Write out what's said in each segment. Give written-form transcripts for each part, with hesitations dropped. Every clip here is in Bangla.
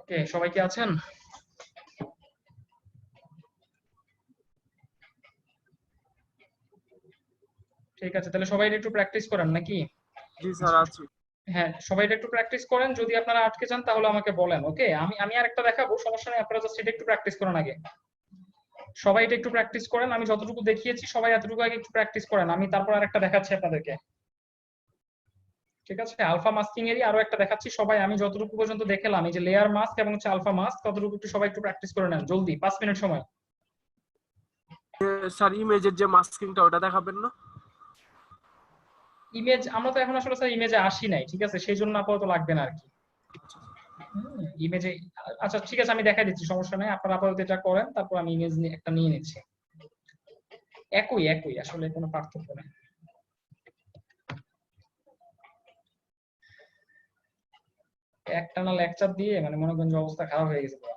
ওকে, সবাই কি আছেন? ঠিক আছে, তাহলে সবাই একটু প্র্যাকটিস করেন নাকি? জি স্যার আছি। হ্যাঁ, সবাই একটু প্র্যাকটিস করেন। যদি আপনারা আটকে যান তাহলে আমাকে বলেন। ওকে, আমি আরেকটা দেখাবো, সমস্যা নেই, আপনারা জাস্ট এটা একটু প্র্যাকটিস করেন আগে। সবাই এটা একটু প্র্যাকটিস করেন, আমি যতটুকু দেখিয়েছি সবাই এতটুকু আগে একটু প্র্যাকটিস করেন, আমি তারপর আরেকটা দেখাচ্ছি আপনাদেরকে। ঠিক আছে, আলফা মাস্কিং এরই আরো একটা দেখাচ্ছি। সবাই আমি যতটুকু পর্যন্ত দেখলাম, এই যে লেয়ার মাস্ক এবং হচ্ছে আলফা মাস্ক, ততটুকু একটু সবাই একটু প্র্যাকটিস করে নেন জলদি, 5 মিনিট সময়। স্যার ইমেজের যে মাস্কিংটা ওটা দেখাবেন না? ইমেজ আমরা তো এখন আসলে স্যার ইমেজে আসি নাই, ঠিক আছে, সেই জন্য আপাতত লাগবে না আর কি। ইমেজে, আচ্ছা ঠিক আছে, আমি দেখাই দিচ্ছি, সমস্যা নেই, আপনারা আপাতত এটা করেন, তারপর আমি ইমেজ একটা নিয়ে নিচ্ছি। একই একই, আসলে কোনো পার্থক্য নেই। একটানা লেকচার দিয়ে মানে মনে করেন যে অবস্থা খারাপ হয়ে গেছে পুরো।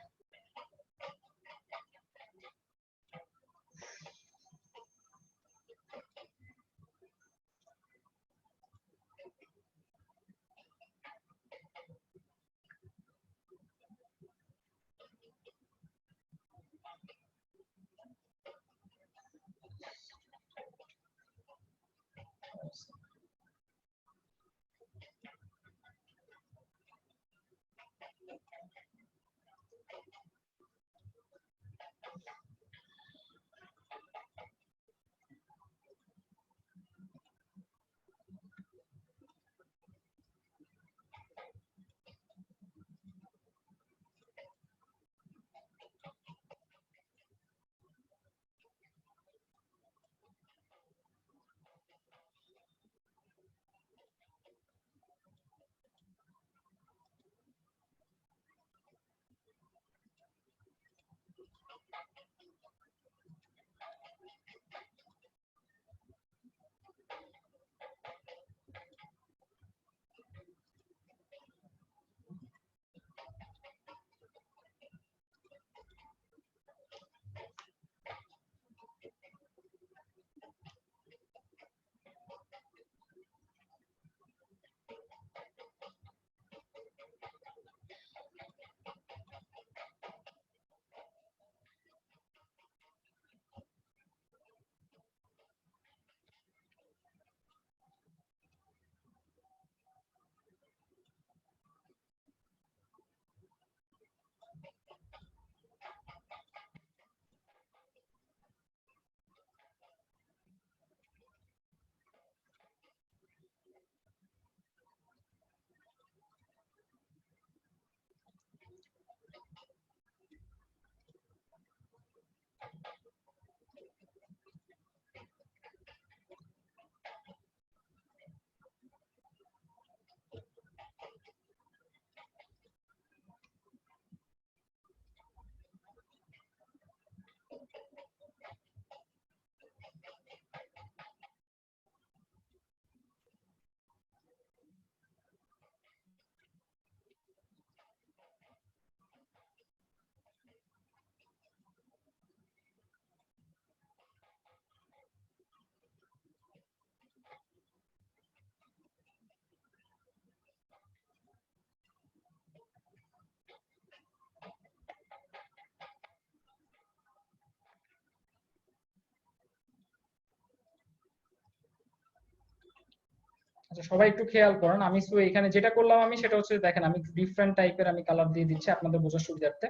আচ্ছা, সবাই একটু খেয়াল করেন, আমি তো এখানে যেটা করলাম আমি সেটা হচ্ছে, দেখেন আমি একটু ডিফারেন্ট টাইপের আমি কালার দিয়ে দিচ্ছি আপনাদের বোঝার সুবিধার্থে।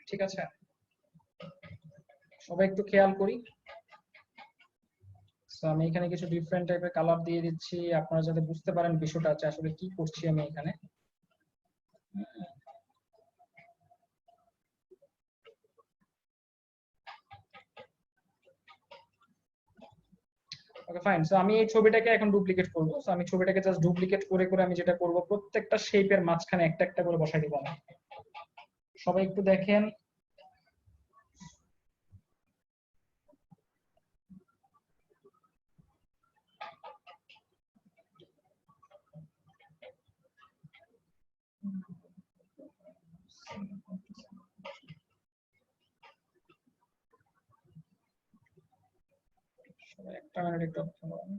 ঠিক আছে, সবাই একটু খেয়াল করি। তো আমি এখানে কিছু ডিফারেন্ট টাইপের কালার দিয়ে দিচ্ছি, আপনারা যাতে বুঝতে পারেন বিষয়টা আছে আসলে কি করছি আমি এখানে। ওকে ফাইন, সো আমি এই ছবিটাকে এখন ডুপ্লিকেট করব। সো আমি ছবিটাকে জাস্ট ডুপ্লিকেট করে করে আমি যেটা করব, প্রত্যেকটা শেপের মাঝখানে একটা একটা করে বসাই দিব আমি। সবাই একটু দেখেন। সবাই একটা মিনিট একটু অপেক্ষা করুন।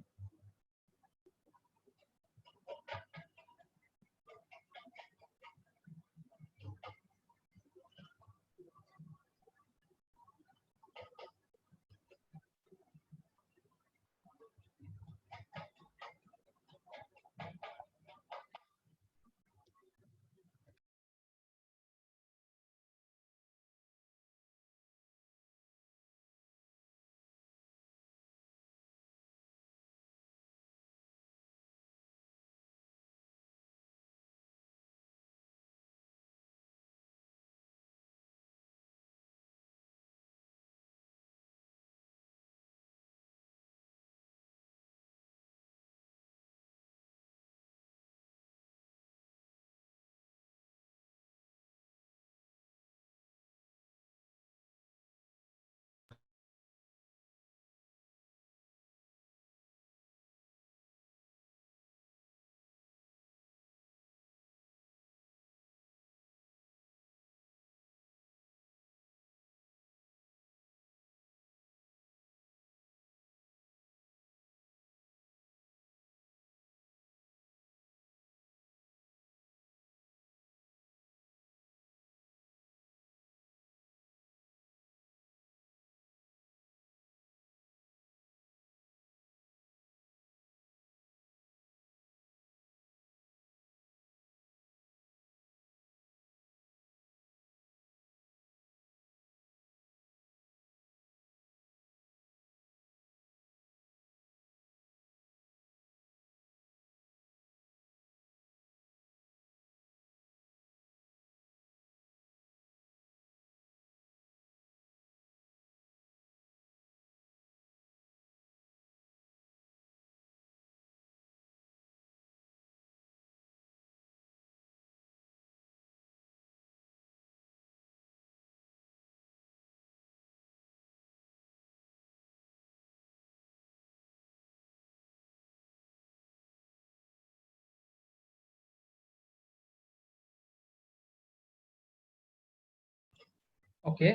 ওকে,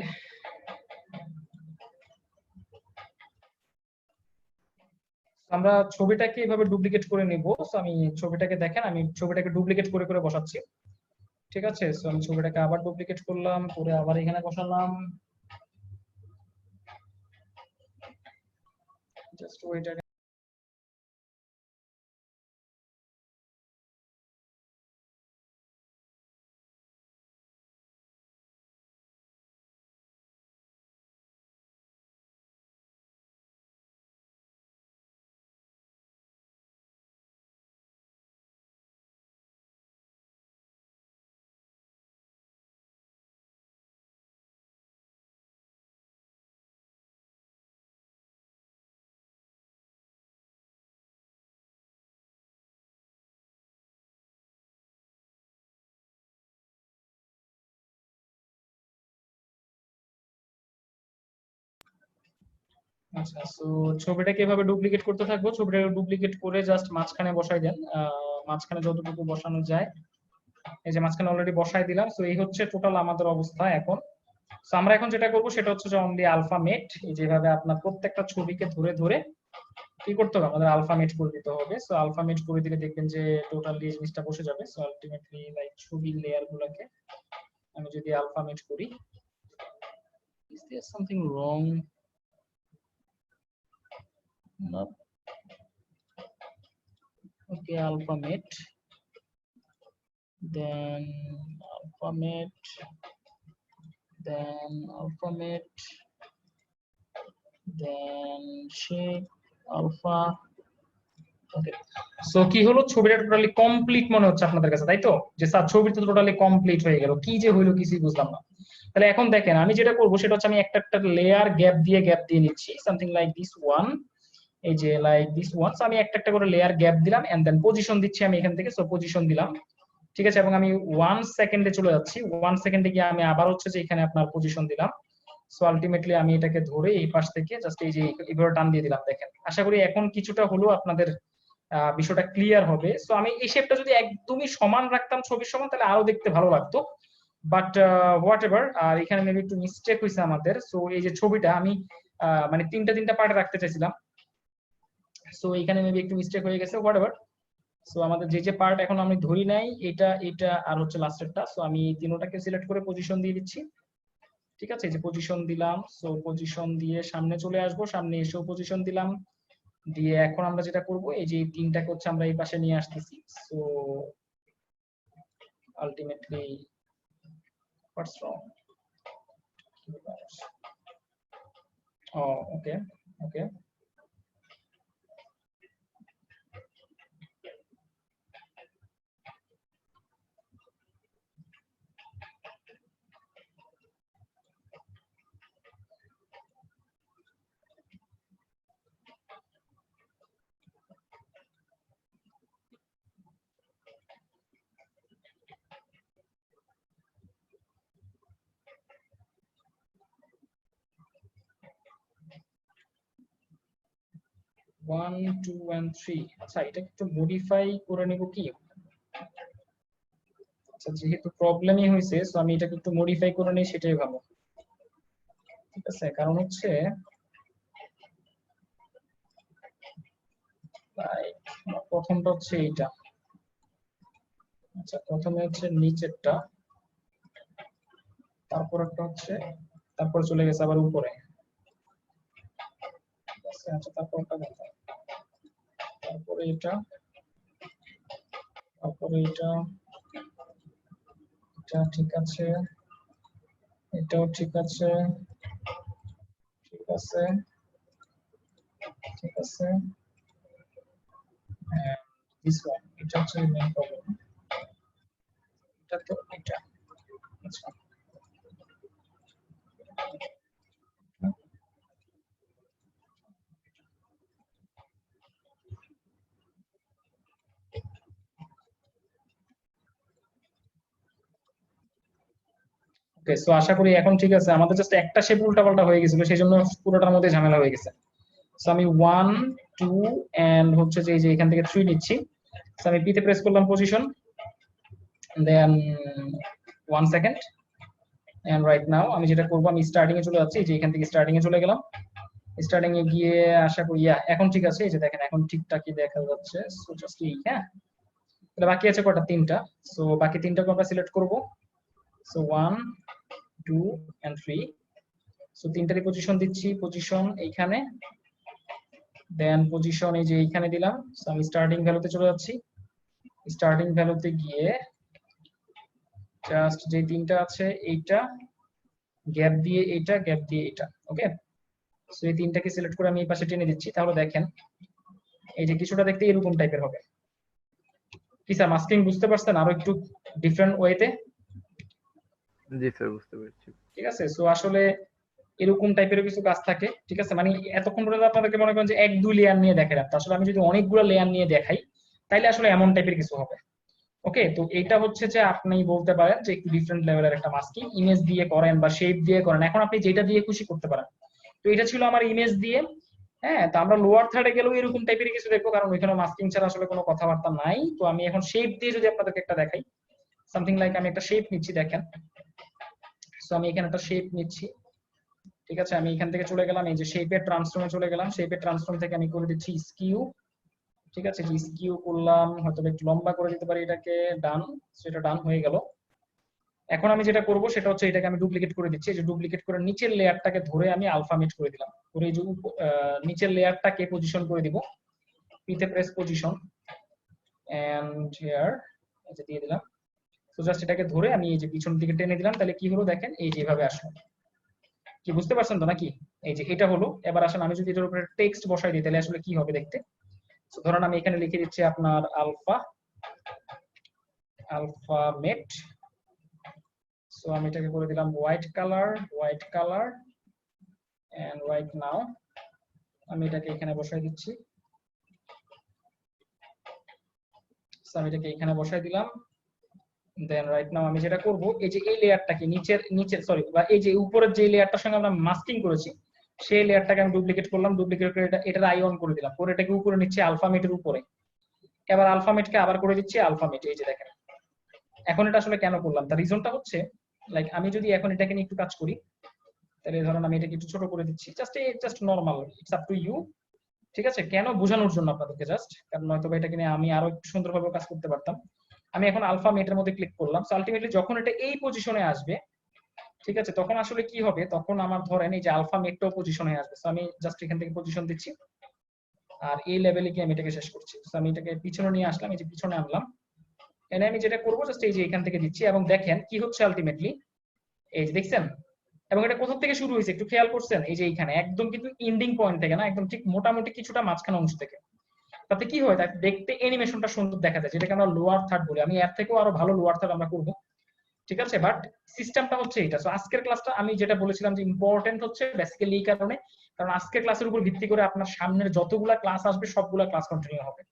আমরা ছবিটাকে এভাবে ডুপ্লিকেট করে নিব। সো আমি ছবিটাকে দেখেন, আমি ছবিটাকে ডুপ্লিকেট করে করে বসাচ্ছি। ঠিক আছে, সো আমি ছবিটাকে আবার ডুপ্লিকেট করলাম, করে আবার এখানে বসালাম। Just wait. আচ্ছা, সো ছবিটাকে এভাবে ডুপ্লিকেট করতে থাকবো, ছবিটাকে ডুপ্লিকেট করে জাস্ট মাঝখানে বসাই দেন, মাঝখানে যতটুকু বসানো যায়। এই যে মাঝখানে অলরেডি বসাই দিলাম। সো এই হচ্ছে টোটাল আমাদের অবস্থা এখন। সো আমরা এখন যেটা করব সেটা হচ্ছে যে অনলি আলফামেট, এই যেভাবে আপনার প্রত্যেকটা ছবিকে ধরে ধরে কি করতে হবে, আমাদের আলফামেট করে দিতে হবে। সো আলফামেট করে দিলে দেখবেন যে টোটালি জিনিসটা বসে যাবে। সো আলটিমেটলি লাইক ছবির লেয়ার গুলোকে আমি যদি আলফামেট করি, is there something wrong? No. Okay, alphamate, then alphamate, then alphamate, then shape alpha. Okay, so কি হলো, ছবিটা টোটালি কমপ্লিট মনে হচ্ছে আপনাদের কাছে, তাই তো? যে স্যার ছবিটা তো টোটালি কমপ্লিট হয়ে গেল, কি যে হইলো কিছুই বুঝলাম না। তাহলে এখন দেখেন আমি যেটা করবো সেটা হচ্ছে আমি একটা একটা লেয়ার গ্যাপ দিয়ে নিচ্ছি, সামথিং লাইক দিস ওয়ান। এই যে লাইক দিস ওয়ান, আমি একটা একটা করে লেয়ার গ্যাপ দিলাম এন্ড দেন পজিশন দিচ্ছি আমি এখান থেকে। সো পজিশন দিলাম, ঠিক আছে, এবং আমি 1 সেকেন্ডে চলে যাচ্ছি। 1 সেকেন্ডে গিয়ে আমি আবার হচ্ছে যে এখানে আপনার পজিশন দিলাম। সো আলটিমেটলি আমি এটাকে ধরে এই পাশ থেকে জাস্ট এই যে এইভাবে টান দিয়ে দিলাম। দেখেন, আশা করি এখন কিছুটা হলো আপনাদের বিষয়টা ক্লিয়ার হবে। সো আমি এই শেপটা যদি একদমই সমান রাখতাম ছবির সমান, তাহলে আরো দেখতে ভালো লাগতো, বাট হোয়াট এভার। আর এখানে মেবি একটু মিস্টেক হয়েছে আমাদের। সো এই যে ছবিটা আমি মানে তিনটা পার্টে রাখতে চাইছিলাম, সো এখানে মেবি একটু মিস্টেক হয়ে গেছে, হোয়াট এভার। সো আমাদের যে যে পার্ট এখন আমি ধরি নাই, এটা এটা আর হচ্ছে লাস্টেরটা। সো আমি তিনটাকে সিলেক্ট করে পজিশন দিয়ে দিচ্ছি। ঠিক আছে, এই যে পজিশন দিলাম। সো পজিশন দিয়ে সামনে চলে আসবো, সামনে এসেও পজিশন দিলাম, দিয়ে এখন আমরা যেটা করব এই যে তিনটাকে হচ্ছে আমরা এই পাশে নিয়ে আসতেছি। So ultimately what's wrong? Oh okay, okay, 1 2 and 3। আচ্ছা, এটা একটু মডিফাই করে নিব কি? আচ্ছা, যেহেতু প্রবলেমই হয়েছে, সো আমি এটাকে একটু মডিফাই করে নিই, সেটাই ভালো। ঠিক আছে, কারণ হচ্ছে প্রথমটা হচ্ছে এইটা। আচ্ছা, প্রথমে হচ্ছে নিচেরটা, তারপর একটা হচ্ছে, তারপর চলে গেছে আবার উপরে। আচ্ছা, তারপরটা দেখো, তারপরে এটা, তারপরে এটা, এটা ঠিক আছে, এটাও ঠিক আছে, ঠিক আছে, ঠিক আছে। দিস ওয়ান, এটা হচ্ছে মেইন প্রবলেম। এটা তো এটা। আচ্ছা, ওকে, সো আশা করি এখন ঠিক আছে। আমাদের জাস্ট একটা শেপ উল্টাপাল্টা হয়ে গেছিল, সেই জন্য পুরোটার মধ্যে ঝামেলা হয়ে গেছে। সো আমি 1 2 এন্ড হচ্ছে যে এই যে এখান থেকে 3 নিচ্ছি। সো আমি পি তে প্রেস করলাম position, then 1 second, and right now আমি যেটা করব, আমি স্টার্টিং এ চলে যাচ্ছি, এই যে এখান থেকে স্টার্টিং এ চলে গেলাম। স্টার্টিং এ গিয়ে আশা করি এখন ঠিক আছে, এই যে দেখেন এখন ঠিকঠাকই দেখা যাচ্ছে। সো জাস্ট এই, হ্যাঁ, তাহলে বাকি আছে কয়টা, তিনটা। সো বাকি তিনটাকে আমরা সিলেক্ট করব। So 1 2 and 3। সো তিনটারই পজিশন দিচ্ছি, পজিশন এইখানে, দেন পজিশন এই যে এইখানে দিলাম। সো আমি স্টার্টিং ভ্যালুতে চলে যাচ্ছি। স্টার্টিং ভ্যালুতে গিয়ে জাস্ট যে তিনটা আছে এইটা, গ্যাপ দিয়ে এইটা, গ্যাপ দিয়ে এটা, ওকে। সো এই তিনটাকে সিলেক্ট করে আমি এই পাশে টেনে দিচ্ছি। তাহলে দেখেন এই যে কিছুটা দেখতে এরকম টাইপের হবে। কি স্যার মাস্কিং বুঝতে পারছেন আরো একটু ডিফারেন্ট ওয়েতে? জি স্যার, বুঝতে পেরেছি। ঠিক আছে। সো আসলে এরকম টাইপের কিছু কাজ থাকে, ঠিক আছে। মানে এতক্ষণ পর্যন্ত আপনাদেরকে মনে করেন যে 1-2 লেয়ার নিয়ে দেখালাম, আসলে আমি যদি অনেকগুলো লেয়ার নিয়ে দেখাই তাইলে আসলে এমন টাইপের কিছু হবে। ওকে, তো এইটা হচ্ছে যে আপনি বলতে পারেন যে একটু ডিফারেন্ট লেভেলের একটা মাস্কিং, ইমেজ দিয়ে করেন বা শেপ দিয়ে করেন, এখন আপনি যেটা দিয়ে খুশি করতে পারেন। তো এটা ছিল আমার ইমেজ দিয়ে। হ্যাঁ, তো আমরা লোয়ার থার্ডে গেলেও এরকম টাইপের কিছু দেখবো, কারণ ওইখানে মাস্কিং ছাড়া আসলে কোনো কথাবার্তা নাই। তো আমি এখন শেপ দিয়ে যদি আপনাদেরকে একটা দেখাই, সামথিং লাইক আমি একটা শেপ নিচ্ছি, দেখেন। সো আমি এখানে একটা শেপ নিচ্ছি, ঠিক আছে। আমি এখান থেকে চলে গেলাম এই যে শেপের ট্রান্সফর্মে চলে গেলাম। শেপের ট্রান্সফর্ম থেকে আমি করে দিচ্ছি স্কিউ, ঠিক আছে। যে স্কিউ করলাম, হয়তো একটু লম্বা করে দিতে পারি এটাকে, ডান। সেটা ডান হয়ে গেল। এখন আমি যেটা করব সেটা হচ্ছে এটাকে আমি ডুপ্লিকেট করে দিচ্ছি। এই যে ডুপ্লিকেট করে নিচের লেয়ারটাকে ধরে আমি আলফামেট করে দিলাম, করে এই যে নিচের লেয়ারটাকে পজিশন করে দিব, পিতে প্রেস পজিশন এন্ড হিয়ার, এই যে দিয়ে দিলাম। তো জাস্ট এটাকে ধরে আমি এই যে পিছন দিকে টেনে দিলাম, তাহলে কি হলো দেখেন, এই যে এভাবে আসলো। কি বুঝতে পারছেন তো নাকি? এই যে এটা হলো। এবার আসেন আমি যদি এটার উপরে টেক্সট বসাই দিই তাহলে আসলে কি হবে দেখতে। তো ধরুন আমি এখানে লিখে দিচ্ছি আপনার আলফামেট। সো আমি এটাকে করে দিলাম white colour and right now আমি এটাকে এখানে বসাই দিচ্ছি। সো আমি এটাকে এখানে বসাই দিলাম। দেন রাইট নাও আমি যেটা করব, এই যে এই লেয়ারটাকে নিচের সরি, বা এই যে উপরের যে লেয়ারটার সঙ্গে আমরা মাস্কিং করেছি সেই লেয়ারটাকে আমি ডুপ্লিকেট করলাম, ডুপ্লিকেট করে এটার আই অন করে দিলাম, করে এটাকে উপরে নিচ্ছি আলফামেটের উপরে। এবার আলফামেটকে আবার করে দিচ্ছি আলফামেট, এই যে দেখেন। এখন এটা আসলে কেন করলাম, তার রিজনটা হচ্ছে লাইক আমি যদি এখন এটাকে নিয়ে একটু কাজ করি, তাহলে ধরুন আমি এটাকে একটু ছোট করে দিচ্ছি, just normal, it's up to you. ঠিক আছে, কেন বোঝানোর জন্য আপনাদেরকে জাস্ট, কারণ হয়তো এটাকে নিয়ে আমি আরো একটু সুন্দরভাবে কাজ করতে পারতাম। আমি এখন আলফামেটের মধ্যে ক্লিক করলাম। সো আলটিমেটলি যখন এটা এই পজিশনে আসবে, ঠিক আছে, তখন আসলে কি হবে, তখন আমার ধরেন এই যে আলফামেটটাও পজিশনে আসবে। সো আমি জাস্ট এখান থেকে পজিশন দিচ্ছি, আর এই লেভেলে গিয়ে আমি এটাকে শেষ করছি। সো আমি এটাকে পিছনে নিয়ে আসলাম, এই যে পিছনে আনলাম, এনে আমি যেটা করবো জাস্ট এই যে এখান থেকে দিচ্ছি, এবং দেখেন কি হচ্ছে আলটিমেটলি, এই যে দেখছেন। এবং এটা কোথা থেকে শুরু হয়েছে একটু খেয়াল করছেন, এই যে এইখানে একদম কিন্তু এন্ডিং পয়েন্ট থেকে না, একদম ঠিক মোটামুটি কিছুটা মাঝখানে অংশ থেকে। তাতে কি হয়, তাতে দেখতে অ্যানিমেশনটা সুন্দর দেখা যায়, যেটাকে আমরা লোয়ার থার্ড বলি। আমি এর থেকেও আরো ভালো লোয়ার থার্ড আমরা করবো, ঠিক আছে। বাট সিস্টেমটা হচ্ছে এটা। সো আজকের ক্লাসটা আমি যেটা বলেছিলাম যে ইম্পর্টেন্ট হচ্ছে বেসিক্যালি এই কারণে, কারণ আজকের ক্লাসের উপর ভিত্তি করে আপনার সামনের যতগুলা ক্লাস আসবে সবগুলা ক্লাস কন্টিনিউ হবে।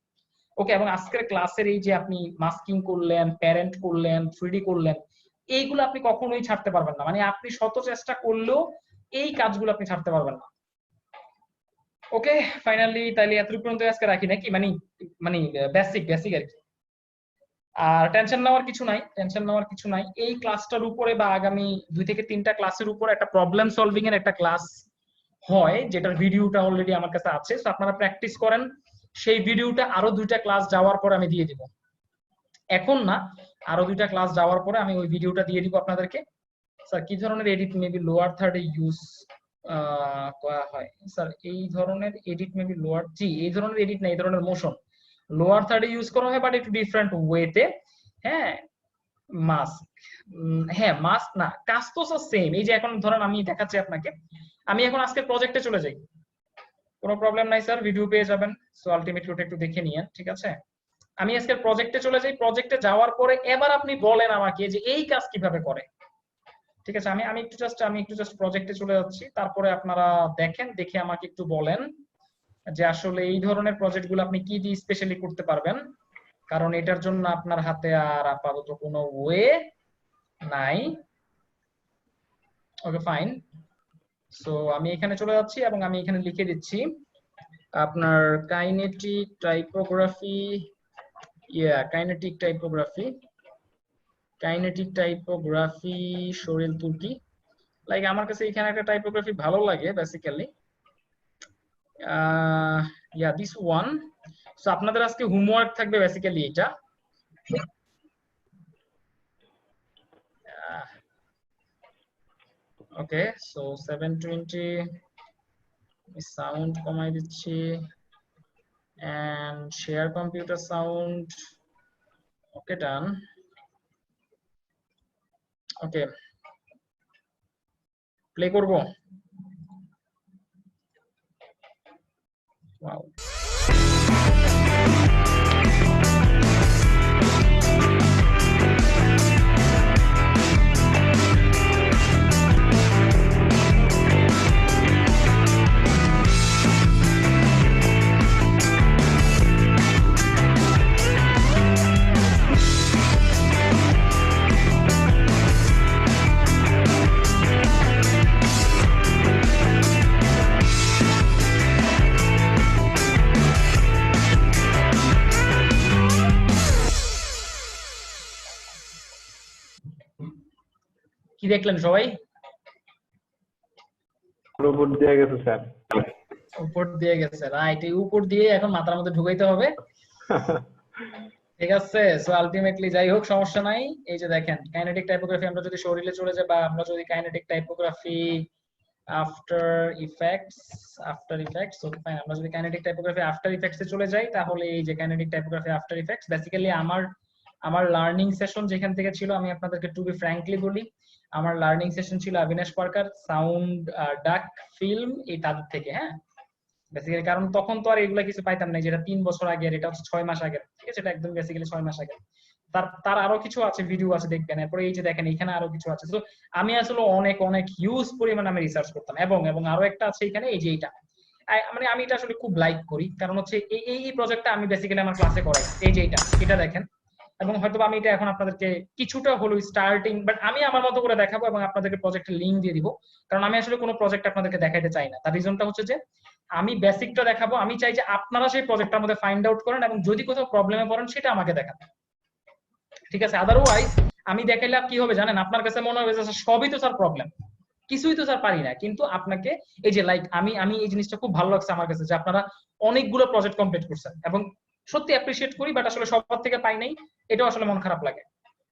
ওকে, এবং আজকের ক্লাসের এই যে আপনি মাস্কিং করলেন, প্যারেন্ট করলেন, 3D করলেন, এইগুলো আপনি কখনোই ছাড়তে পারবেন না। মানে আপনি শত চেষ্টা করলেও এই কাজগুলো আপনি ছাড়তে পারবেন না। ওকে, ফাইনালি তাইলে এতটুকু পর্যন্ত আজকে রাখি নাকি, মানে মানে বেসিক আর কি। আর টেনশন নেওয়ার কিছু নাই। এই ক্লাসটার উপরে বা আগামী 2 থেকে 3টা ক্লাসের উপর একটা প্রবলেম সলভিং এর একটা ক্লাস হয়, যেটার ভিডিওটা অলরেডি আমার কাছে আছে। তো আপনারা প্র্যাকটিস করেন, সেই ভিডিওটা আরো 2টা ক্লাস যাওয়ার পর আমি দিয়ে দিব। এখন না, আরো 2টা ক্লাস যাওয়ার পরে আমি ওই ভিডিওটা দিয়ে দিব আপনাদেরকে। স্যার কি ধরনের এডিট মেবি লোয়ার থার্ডে ইউজ করা হয়? স্যার এই ধরনের এডিট মেবি লোয়ার, জি এই ধরনের এডিট না, এই ধরনের মোশন লোয়ার থার্ডে ইউজ করা হয়, বাট একটু ডিফারেন্ট ওয়েতে। হ্যাঁ, মাস্ক, হ্যাঁ মাস্ক না, কাজ তো সেম। এই যে এখন ধরেন আমি দেখাচ্ছি আপনাকে, আমি এখন আজকে প্রজেক্টে চলে যাই, কোনো প্রবলেম নাই স্যার, ভিডিও পেয়ে যাবেন। সো আলটিমেটলি ওটা একটু দেখে নিয়েন, ঠিক আছে। আমি আজকে প্রজেক্টে চলে যাই, প্রজেক্টে যাওয়ার পরে এবার আপনি বলেন আমাকে যে এই কাজ কিভাবে করে, ঠিক আছে। আমি একটু জাস্ট প্রজেক্টে চলে যাচ্ছি, তারপরে আপনারা দেখেন, দেখে আমাকে একটু বলেন যে আসলে এই ধরনের প্রজেক্টগুলো আপনি কি দিয়ে স্পেশালি করতে পারবেন, কারণ এটার জন্য আপনার হাতে আর আপাতত কোনো ওয়ে নাই। Okay fine. সো আমি এখানে চলে যাচ্ছি এবং আমি এখানে লিখে দিচ্ছি আপনার কাইনেটিক টাইপোগ্রাফি, কাইনেটিক টাইপোগ্রাফি শরীল তুর্কি, লাইক আমার কাছে এখানে একটা টাইপোগ্রাফি ভালো লাগে basically, yeah this one. So আপনাদের আজকে হোমওয়ার্ক থাকবে বেসিক্যালি এটা। ওকে, সো 720 সাউন্ড কমাই দিচ্ছি, and share computer sound. Okay, done. Okay, play করব। Wow. কি দেখলেন সবাই? উপর দিয়ে গেছে স্যার। উপর দিয়ে গেছে, রাইট। এই উপর দিয়ে এখন মাথার মধ্যে ঢুকাইতে হবে। ঠিক আছে, সো আলটিমেটলি যাই হোক সমস্যা নাই। এই যে দেখেন কাইনেটিক টাইপোগ্রাফি, আমরা যদি শরীরে চলে যাই বা আমরা যদি kinetic typography after effects, okay fine, আমরা যদি কাইনেটিক টাইপোগ্রাফি আফটার ইফেক্টসে চলে যাই তাহলে এই যে kinetic typography after effects basically আমার লার্নিং সেশন যেখান থেকে ছিল, আমি আপনাদেরকে টু বি ফ্র্যাঙ্কলি বলি, আমার লার্নিং সেশন ছিল অবিনাশ পার্কার, সাউন্ড, ডাক, ফিল্ম, এই তাদের থেকে। হ্যাঁ, বেসিক্যালি কারণ তখন তো আর এগুলা কিছু পাইতাম না, যেটা 3 বছর আগে, এটা হচ্ছে 6 মাস আগে। ঠিক আছে, এটা একদম বেসিক্যালি 6 মাস আগে। তার আরো কিছু আছে, ভিডিও আছে, দেখবেন। এরপরে এই যে দেখেন এখানে আরো কিছু আছে। তো আমি আসলে অনেক হিউজ পরিমাণে আমি রিসার্চ করতাম, এবং আরো একটা আছে এখানে, এই যে এইটা, মানে আমি এটা আসলে খুব লাইক করি, কারণ হচ্ছে এই প্রজেক্টটা আমি বেসিক্যালি আমার ক্লাসে করাই। এই যে এটা দেখেন, এবং হয়তো আমি এটা এখন আপনাদেরকে কিছুটা হলো স্টার্টিং, বাট আমি আমার মতো করে দেখাবো এবং আপনাদেরকে প্রজেক্টের লিংক দিয়ে দিব, কারণ আমি আসলে কোনো প্রজেক্ট আপনাদেরকে দেখাইতে চাই না। তার রিজনটা হচ্ছে যে আমি বেসিকটা দেখাবো, আমি চাই যে আপনারা সেই প্রজেক্টটার মধ্যে ফাইন্ড আউট করেন এবং যদি কোথাও প্রবলেমে পড়েন সেটা আমাকে দেখান। ঠিক আছে, আদারওয়াইজ আমি দেখাইলে কি হবে জানেন, আপনার কাছে মনে হবে যে সবই তো স্যার প্রবলেম, কিছুই তো স্যার পারি না। কিন্তু আপনাকে এই যে লাইক আমি এই জিনিসটা খুব ভালো লাগছে আমার কাছে যে আপনারা অনেকগুলো প্রজেক্ট কমপ্লিট করছেন, এবং সত্যি অ্যাপ্রিশিয়েট করি, বাট আসলে সবার থেকে পাই নাই, এটাও আসলে মন খারাপ লাগে।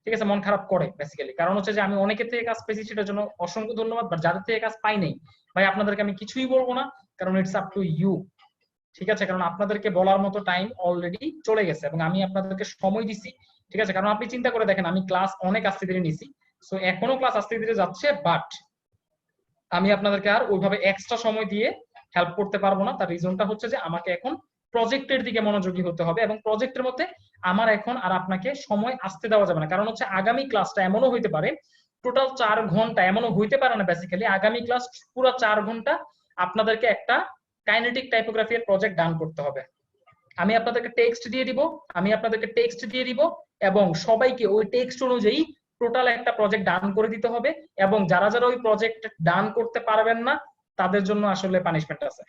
ঠিক আছে, মন খারাপ করে বেসিক্যালি, কারণ হচ্ছে যে আমি অনেকের থেকে কাজ পেয়েছি, সেটার জন্য অসংখ্য ধন্যবাদ, বাট যাদের থেকে কাজ পাই নাই ভাই, আপনাদেরকে আমি কিছুই বলবো না, কারণ ইটস আপ টু ইউ। ঠিক আছে, কারণ আপনাদেরকে বলার মতো টাইম অলরেডি চলে গেছে এবং আমি আপনাদেরকে সময় দিছি। ঠিক আছে, কারণ আপনি চিন্তা করে দেখেন, আমি ক্লাস অনেক আস্তে ধীরে নিছি, সো এখনো ক্লাস আস্তে ধীরে যাচ্ছে, বাট আমি আপনাদেরকে আর ওইভাবে এক্সট্রা সময় দিয়ে হেল্প করতে পারবো না। তার রিজনটা হচ্ছে যে আমাকে এখন প্রজেক্টের দিকে মনোযোগী হতে হবে, এবং প্রজেক্টের মধ্যে আমার এখন আর আপনাকে সময় আসতে দেওয়া যাবে না। কারণ হচ্ছে আগামী ক্লাসটা এমনও হইতে পারে টোটাল 4 ঘন্টা, এমনও হইতে পারে না বেসিক্যালি আগামী ক্লাস পুরো 4 ঘন্টা আপনাদেরকে একটা কাইনেটিক টাইপোগ্রাফি এর প্রজেক্ট ডান করতে হবে। আমি আপনাদেরকে টেক্সট দিয়ে দিব এবং সবাইকে ওই টেক্সট অনুযায়ী টোটাল একটা প্রজেক্ট ডান করে দিতে হবে, এবং যারা ওই প্রজেক্ট ডান করতে পারবেন না তাদের জন্য আসলে পানিশমেন্ট আছে।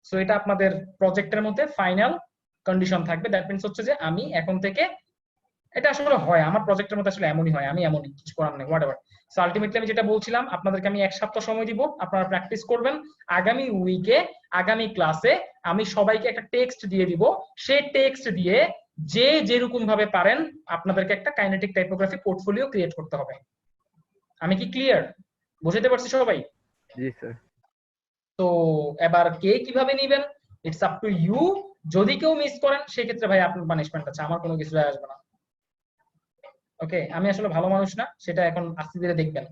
সো এটা আপনাদের প্রজেক্টের মধ্যে ফাইনাল কন্ডিশন থাকবে। দ্যাট মিন্স হচ্ছে যে আমি এখন থেকে, এটা আসলে হয় আমার প্রজেক্টের মধ্যে, আসলে এমনই হয়, আমি এমনই, কিছু করার নেই, হোয়াটএভার। সো আলটিমেটলি আমি যেটা বলছিলাম, আপনাদেরকে আমি 1 সপ্তাহ সময় দিব, আপনারা প্র্যাকটিস করবেন। আগামী উইকে, আগামী ক্লাসে আমি সবাইকে একটা টেক্সট দিয়ে দিব, সেই টেক্সট দিয়ে যে যেরকম ভাবে পারেন আপনাদেরকে একটা কাইনেটিক টাইপোগ্রাফি পোর্টফোলিও ক্রিয়েট করতে হবে। আমি কি ক্লিয়ার? বুঝতে পারছি সবাই? জি স্যার। তো এবার কে কিভাবে নেবেন, ইটস আপ টু ইউ। যদি কেউ মিস করেন সেক্ষেত্রে ভাই আপনার পানিশমেন্ট আছে, আমার কোনো কিছু যায় আসবে না। ওকে, আমি আসলে ভালো মানুষ না, সেটা এখন আস্তে ধীরে দেখবেন।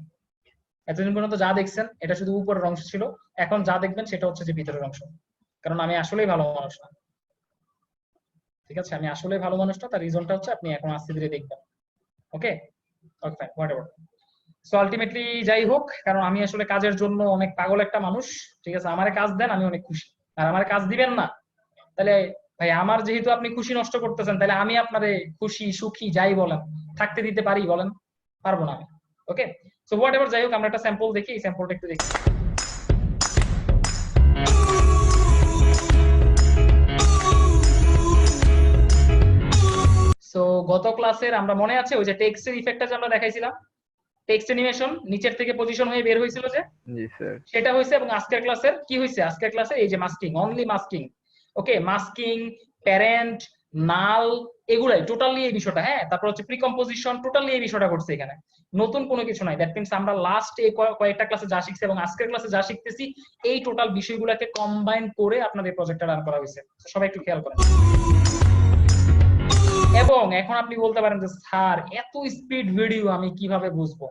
এতদিন পর্যন্ত যা দেখছেন এটা শুধু উপরের অংশ ছিল, এখন যা দেখবেন সেটা হচ্ছে যে ভিতরের অংশ, কারণ আমি আসলেই ভালো মানুষ না। ঠিক আছে, আমি আসলেই ভালো মানুষ না, তার রিজনটা হচ্ছে আপনি এখন আস্তে ধীরে দেখবেন। Okay, okay fine, whatever. So ultimately যাই হোক, কারণ আমি আসলে কাজের জন্য অনেক পাগল একটা মানুষ। ঠিক আছে, আমারে কাজ দেন, আমি অনেক খুশি। আর আমার কাজ দিবেন না, তাহলে ভাই আমার যেহেতু আপনি খুশি নষ্ট করতেছেন, তাহলে আমি আপনারে খুশি সুখী যাই বলেন থাকতে দিতে পারি? বলেন, পারবো না আমি। ওকে, সো হোয়াটএভার, যাই হোক আমরা একটা স্যাম্পল দেখি, এই স্যাম্পলটা একটু দেখি। সো গত ক্লাসের আমরা মনে আছে ওই যে টেক্সটের ইফেক্টটা যে আমরা দেখাইছিলাম, টেক্সট অ্যানিমেশন নিচের থেকে পজিশন হয়ে বের হয়েছিল যে, জি স্যার। সেটা হয়েছে। এবং আজকের ক্লাসের কি হয়েছে, আজকের ক্লাসে এই যে মাস্কিং, অনলি মাস্কিং। ওকে, মাস্কিং, প্যারেন্ট, নাল, এগুলাই টোটালি এই বিষয়টা। হ্যাঁ, তারপর হচ্ছে প্রিকম্পোজিশন, টোটালি এই বিষয়টা করছে এখানে, নতুন কোনো কিছু নাই। দ্যাট মিন্স আমরা লাস্ট এই কয়েকটা ক্লাসে যা শিখছি এবং আজকের ক্লাসে যা শিখতেছি, এই টোটাল বিষয়গুলোকে কম্বাইন করে আপনাদের প্রজেক্টটা রান করা হয়েছে। সবাই একটু খেয়াল করেন। এবং এখন আপনি বলতে পারেন যে স্যার এত স্পিড ভিডিও আমি কিভাবে বুঝবো?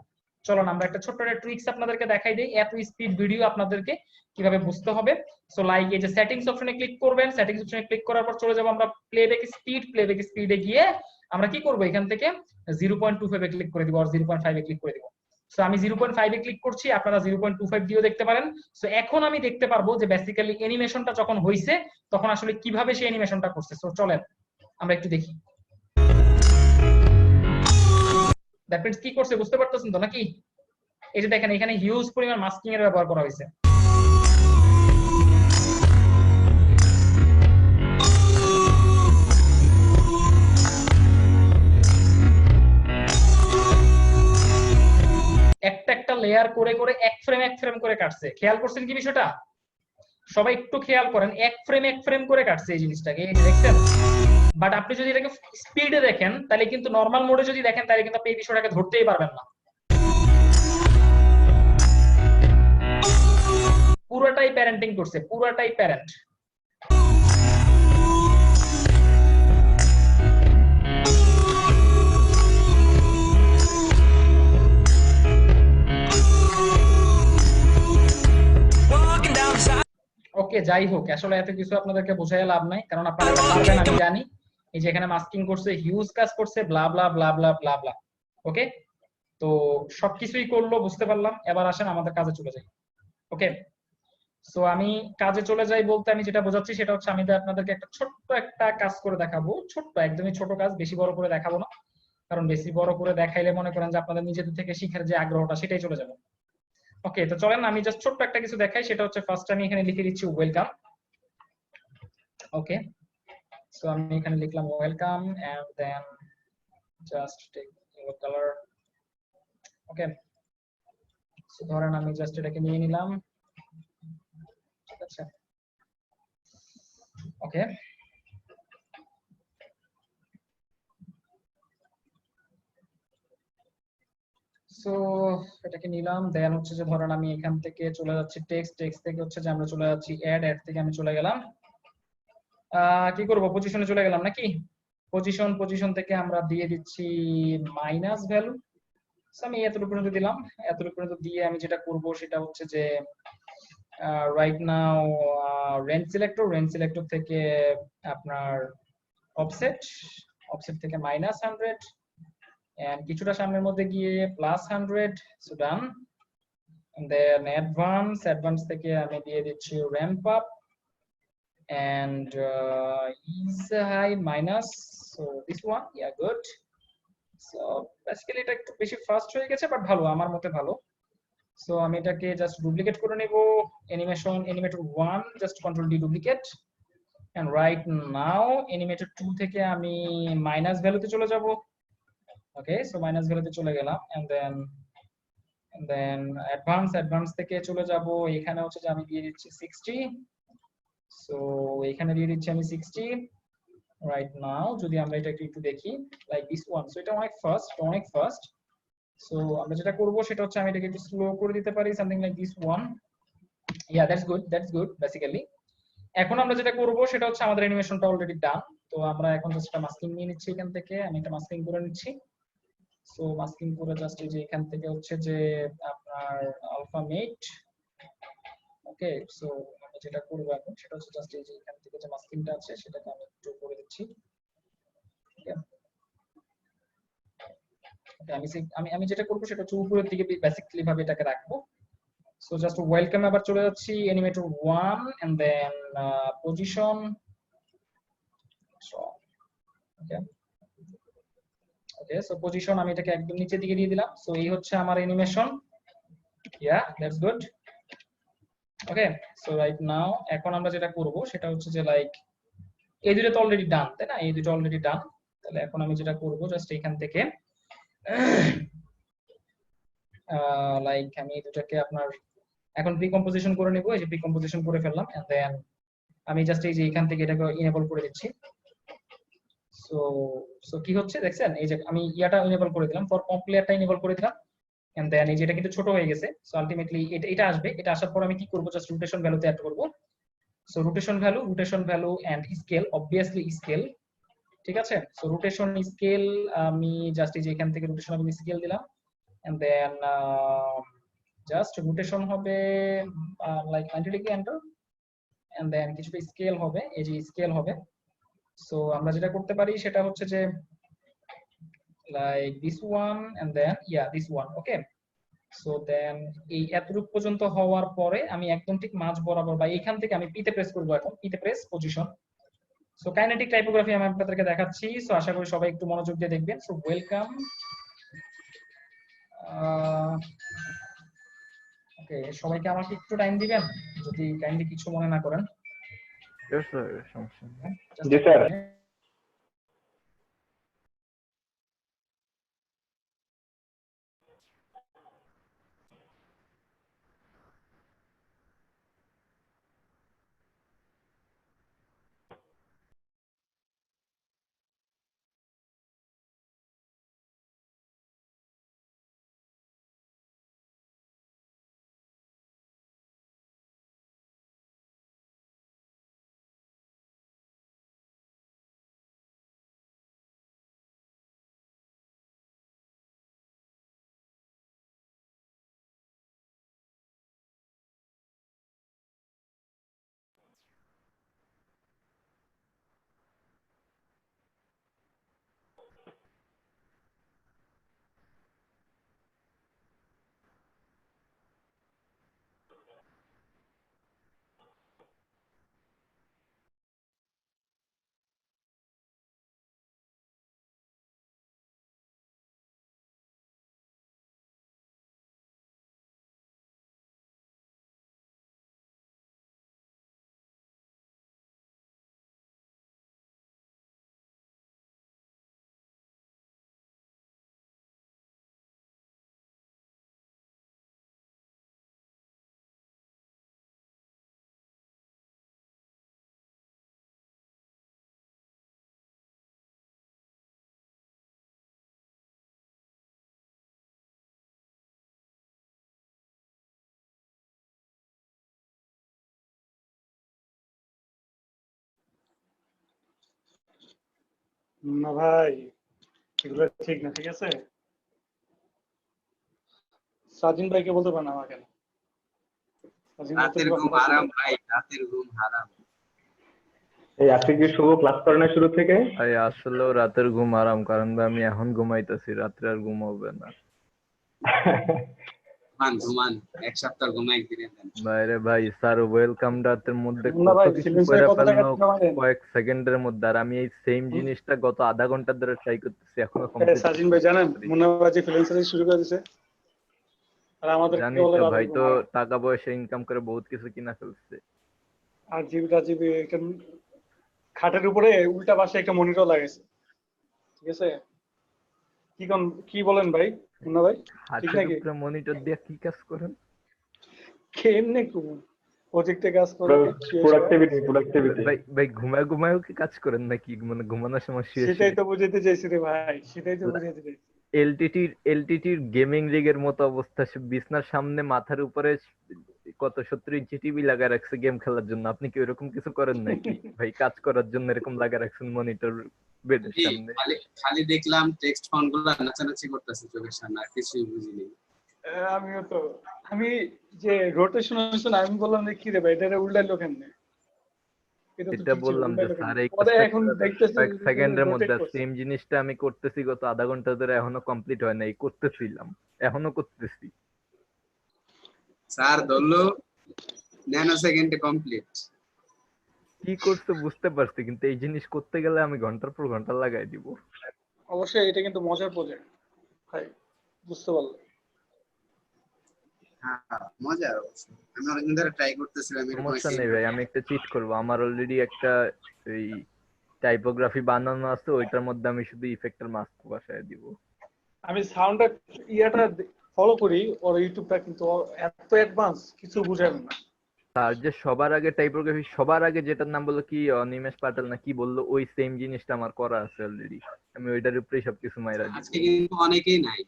চলুন আমরা একটা ছোট্ট একটা ট্রিক্স আপনাদেরকে দেখাই দেই, এত স্পিড ভিডিও আপনাদেরকে কিভাবে বুঝতে হবে। সো লাইক এই যে সেটিংস অপশনে ক্লিক করবেন, সেটিংস অপশনে ক্লিক করার পর চলে যাব আমরা প্লেব্যাক স্পিড। প্লেব্যাক স্পিডে গিয়ে আমরা কি করব, এখান থেকে 0.25 এ ক্লিক করে দিব আর 0.5 এ ক্লিক করে দিব। সো আমি 0.5 এ ক্লিক করছি, আপনারা 0.25 দিয়েও দেখতে পারেন। সো এখন আমি দেখতে পারবো যে বেসিক্যালি অ্যানিমেশনটা যখন হইছে তখন আসলে কিভাবে সেই অ্যানিমেশনটা করছে। সো চলেন আমরা একটু দেখি। দ্যাট মিন্স কি করছে বুঝতে পারতেছেন তো নাকি? এই যে দেখেন এখানে হিউজ পরিমাণ মাস্কিং এর ব্যবহার করা হয়েছে। একটা একটা লেয়ার করে করে এক ফ্রেম করে কাটছে। খেয়াল করছেন কি বিষয়টা? সবাই একটু খেয়াল করেন, এক ফ্রেম করে কাটছে এই জিনিসটাকে, এই যে দেখছেন। বাট আপনি যদি এটাকে স্পিডে দেখেন তাহলে কিন্তু, নরমাল মোডে যদি দেখেন তাহলে কিন্তু আপনি এই বিষয়টাকে ধরতেই পারবেন না। পুরোটাই প্যারেন্টিং করছে, পুরোটাই প্যারেন্ট। ওকে, যাই হোক, আসলে এত কিছু আপনাদেরকে বোঝায় লাভ নাই, কারণ আপনারা এটা পারবেন আমি জানি। এই যে এখানে মাস্কিং করছে, হিউজ কাজ করছে, ব্লা ব্লা ব্লা ব্লা ব্লা ব্লা। ওকে, তো সবকিছুই করলো, বুঝতে পারলাম। এবার আসেন আমাদের কাজে চলে যাই। ওকে, সো আমি কাজে চলে যাই বলতে আমি যেটা বোঝাচ্ছি সেটা হচ্ছে আমি আপনাদেরকে একটা ছোট্ট একটা কাজ করে দেখাবো। ছোট্ট, একদমই ছোট কাজ, বেশি বড় করে দেখাবো না, কারণ বেশি বড় করে দেখাইলে মনে করেন যে আপনাদের নিজেদের থেকে শিখার যে আগ্রহটা সেটাই চলে যাবে। ওকে, তো চলেন আমি জাস্ট ছোট্ট একটা কিছু দেখাই। সেটা হচ্ছে ফার্স্ট আমি এখানে লিখে দিচ্ছি ওয়েলকাম। ওকে, সো আমি এখানে লিখলাম welcome and then just take your colour. Okay, so ধরেন আমি জাস্ট এটাকে নিয়ে নিলাম, ঠিক আছে। ওকে, সো এটাকে নিলাম। দেন হচ্ছে যে ধরেন আমি এখান থেকে চলে যাচ্ছি টেক্সট থেকে হচ্ছে যে আমরা চলে যাচ্ছি অ্যাড থেকে আমি চলে গেলাম কি করব, পজিশনে চলে গেলাম নাকি? পজিশন থেকে আমরা দিয়ে দিচ্ছি মাইনাস ভ্যালু। আমি এতটুকু পর্যন্ত দিলাম। এতটুকু পর্যন্ত দিয়ে আমি যেটা করব সেটা হচ্ছে যে রাইট নাও রেঞ্জ সিলেক্টর থেকে আপনার অফসেট থেকে -100 এন্ড কিছুটা সামনের মধ্যে গিয়ে +100। সো ডান। দেন অ্যাডভান্স থেকে আমি দিয়ে দিচ্ছি ramp up and is high minus, so this one, yeah, good. So basically এটা একটু বেশি ফাস্ট হয়ে গেছে, বাট ভালো, আমার মতে ভালো। সো আমি এটাকে জাস্ট ডুপ্লিকেট করে নেব। Animator 1 just control D duplicate, and right now animator 2 থেকে আমি মাইনাস ভ্যালুতে চলে যাব। ওকে, সো মাইনাস ভ্যালুতে চলে গেলাম এন্ড দেন অ্যাডভান্স থেকে চলে যাব। এখানে হচ্ছে যে আমি দিয়ে দিচ্ছি 60। সো এখানে দিয়ে দিচ্ছি আমি 60 রাইট নাও। যদি আমরা এটা একটু দেখি লাইক দিস ওয়ান, সো এটা অনেক ফাস্ট। সো আমরা যেটা করব সেটা হচ্ছে আমি এটাকে একটু স্লো করে দিতে পারি, something like this one. Yeah, that's good basically. এখন আমরা যেটা করব সেটা হচ্ছে আমাদের অ্যানিমেশনটা অলরেডি ডান। তো আমরা এখন জাস্ট একটা মাস্কিং নিয়ে নিচ্ছি এখান থেকে। আমি এটা মাস্কিং করে নিচ্ছি। সো মাস্কিং করে জাস্ট এই যে এখান থেকে হচ্ছে যে আপনার আলফামেট। ওকে, সো আমি যেটা করব এখন সেটা হচ্ছে জাস্ট এই যে এখান থেকে যে মাস্কিংটা আছে সেটাকে আমি একটু করে দিচ্ছি। আমি যেটা করব সেটা হচ্ছে উপরের দিকে বেসিক্যালি ভাবে এটাকে রাখবো। সো জাস্ট ওয়েলকাম আবার চলে যাচ্ছি animator 1 and then position. Okay, so position আমি এটাকে একদম নিচের দিকে দিয়ে দিলাম। সো এই হচ্ছে আমার animation. Yeah, that's good. Okay, so right now এখন আমরা যেটা করব সেটা হচ্ছে যে লাইক এই দুটো তো অলরেডি ডান, তাই না? এই দুটো অলরেডি ডান। তাহলে এখন আমি যেটা করব জাস্ট এখান থেকে লাইক আমি দুটাকে আপনার এখন প্রিকম্পোজিশন করে নেব। এই যে প্রিকম্পোজিশন করে ফেললাম, এন্ড দেন আমি জাস্ট এই যে এখান থেকে এটাকে ইনেবল করে দিচ্ছি। সো সো কি হচ্ছে দেখছেন, এই যে আমি ইয়াটা ইনেবল করে দিলাম, ফর কমপ্লিটটা ইনেবল করে দিলাম, এন্ড দেন এই যে এটা কিন্তু ছোট হয়ে গেছে। সো আলটিমেটলি এটা এটা আসবে, এটা আসার পর আমি কি করব, জাস্ট রোটেশন ভ্যালুতে অ্যাড করব। So rotation value and scale, obviously scale, ঠিক আছে। সো রোটেশন স্কেল আমি জাস্ট এই যে এখান থেকে রোটেশন আমি স্কেল দিলাম, এন্ড দেন জাস্ট রোটেশন হবে like 90 degree enter, and then কিছুটা স্কেল হবে, এই যে স্কেল হবে। সো আমরা যেটা করতে পারি সেটা হচ্ছে যে like this one and then this one, okay. So then এই এতটুকু পর্যন্ত হওয়ার পরে আমি একদম ঠিক মাঝ বরাবর বা এইখান থেকে আমি পিতে প্রেস করব, এখন পিতে press position. So kinetic typography আমি আপনাদেরকে দেখাচ্ছি। সো আশা করি সবাই একটু মনোযোগ দিয়ে দেখবেন। So welcome. ওকে, সবাইকে আমাকে একটু টাইম দিবেন, যদি কাইন্ডলি কিছু মনে না করেন। Yes, sir. সমস্যা নেই। Just G a sir. minute. না ভাই, এগুলো ঠিক না, ঠিক আছে। স্বাধীন ভাইকে বলতে পারেন আমাকে না। স্বাধীন ভাই তো রাতের ঘুম কথা হারাম ছিল। ভাই, রাতের ঘুম হারাম। এই আজকে কি শুভ ক্লাস করে না শুরু থেকে? ভাই আসলেও রাতের ঘুম আরাম, কারণ ভাই আমি এখন ঘুমাইতেছি, রাত্রে আর ঘুম হবে না। ঘুমান ঘুমান, এক সপ্তাহ ঘুমাই ফিরে দেন। বাইরে ভাই স্যার ওয়েলকাম রাতের মধ্যে না কত ভাই, কিছু সিলেন্সারে করে কত টাকা ফেললো কামালেন? কয়েক সেকেন্ডের মধ্যে, আর আমি এই সেম জিনিসটা গত আধা ঘন্টা ধরে ট্রাই করতেছি, এখনো কমপ্লিট স্বাধীন ভাই জানেন, মুন্নাবাজি ফ্রিল্যান্সারে শুরু করে দিয়েছে, আর আমাদেরকে জানি বলে তো রাতের ভাই, ঘুম তো হারাম। টাকা পয়সা ইনকাম করে বহুত কিছু কিনা ফেলছে। আর জিবি খাটের উপরে উল্টা পাশে একটা মনিটর লাগাইছে, ঠিক আছে। কি বলেন ভাই, মুন্না ভাই? ঠিক হাতের নাকি? উপরে মনিটর দিয়ে কি কাজ করেন? কেমনে প্রজেক্টে কাজ করে শুয়ে শুয়ে? প্রোডাক্টিভিটি। ভাই ভাই ঘুমায় ঘুমায়ও কি কাজ করেন নাকি, মানে ঘুমানোর সময় শুয়ে সেটাই শুয়ে? তো বুঝাইতে চাইছি রে ভাই, সেটাই তো বুঝাইতে চাইছি। এলটিটির গেমিং রিগের মতো অবস্থা, সে বিছনার সামনে মাথার উপরে কত 70 ইঞ্চি টিভি লাগায় রাখছে গেম খেলার জন্য। আপনি কি এরকম কিছু করেন নাকি ভাই, কাজ করার জন্য এরকম লাগায় রাখছেন মনিটর বেডের এই সামনে? খালি খালি দেখলাম টেক্সট ফন্ট গুলা নাচানাচি করতেছে চোখের সামনে, আর কিছুই বুঝিনি। আমিও তো, আমি যে রোটেশন আমি বললাম যে কি রে ভাই, এটা উল্টাইলো কেমনে? এটা তো এটা ঠিক ছিল, বললাম যে উল্টাইলো স্যার কেমনে? এই পরে কাজটা এখন দেখতেছি কয়েক সেকেন্ডের রোটেট মধ্যে, করছে। সেম জিনিসটা আমি করতেছি গত আধা ঘন্টা ধরে, এখনো কমপ্লিট হয় নাই, করতেছিলাম, এখনো করতেছি। স্যার ধরলো ন্যানো সেকেন্ডে কমপ্লিট। কি করছে বুঝতে পারছি, কিন্তু এই জিনিস করতে গেলে আমি ঘন্টার পর ঘন্টা লাগাই দিব। অবশ্যই এটা কিন্তু মজার প্রজেক্ট ভাই, বুঝতে পারলে। হ্যাঁ মজার অবশ্য, আমি অনেকদিন ধরে ট্রাই করতেছিলাম এরকম সমস্যা একটা নেই ভাই, আমি একটা চিট করব। আমার অলরেডি একটা এই টাইপোগ্রাফি বানানো আছে, ওইটার মধ্যে আমি শুধু ইফেক্টের মাস্ক বসায় দিব। আমি সাউন্ডটা ইয়াটা ফলো করি, ওর ইউটিউবটা কিন্তু ওর এত অ্যাডভান্স কিছু বুঝাবে না। তার যে সবার আগে টাইপোগ্রাফি, সবার আগে যেটার নাম বললো কি অনিমেষ পাটেল না কি বললো, ওই সেম জিনিসটা আমার করা আছে অলরেডি। আমি ওইটার উপরেই সবকিছু মাইরা দিব। আজকে কিন্তু অনেকেই নাই।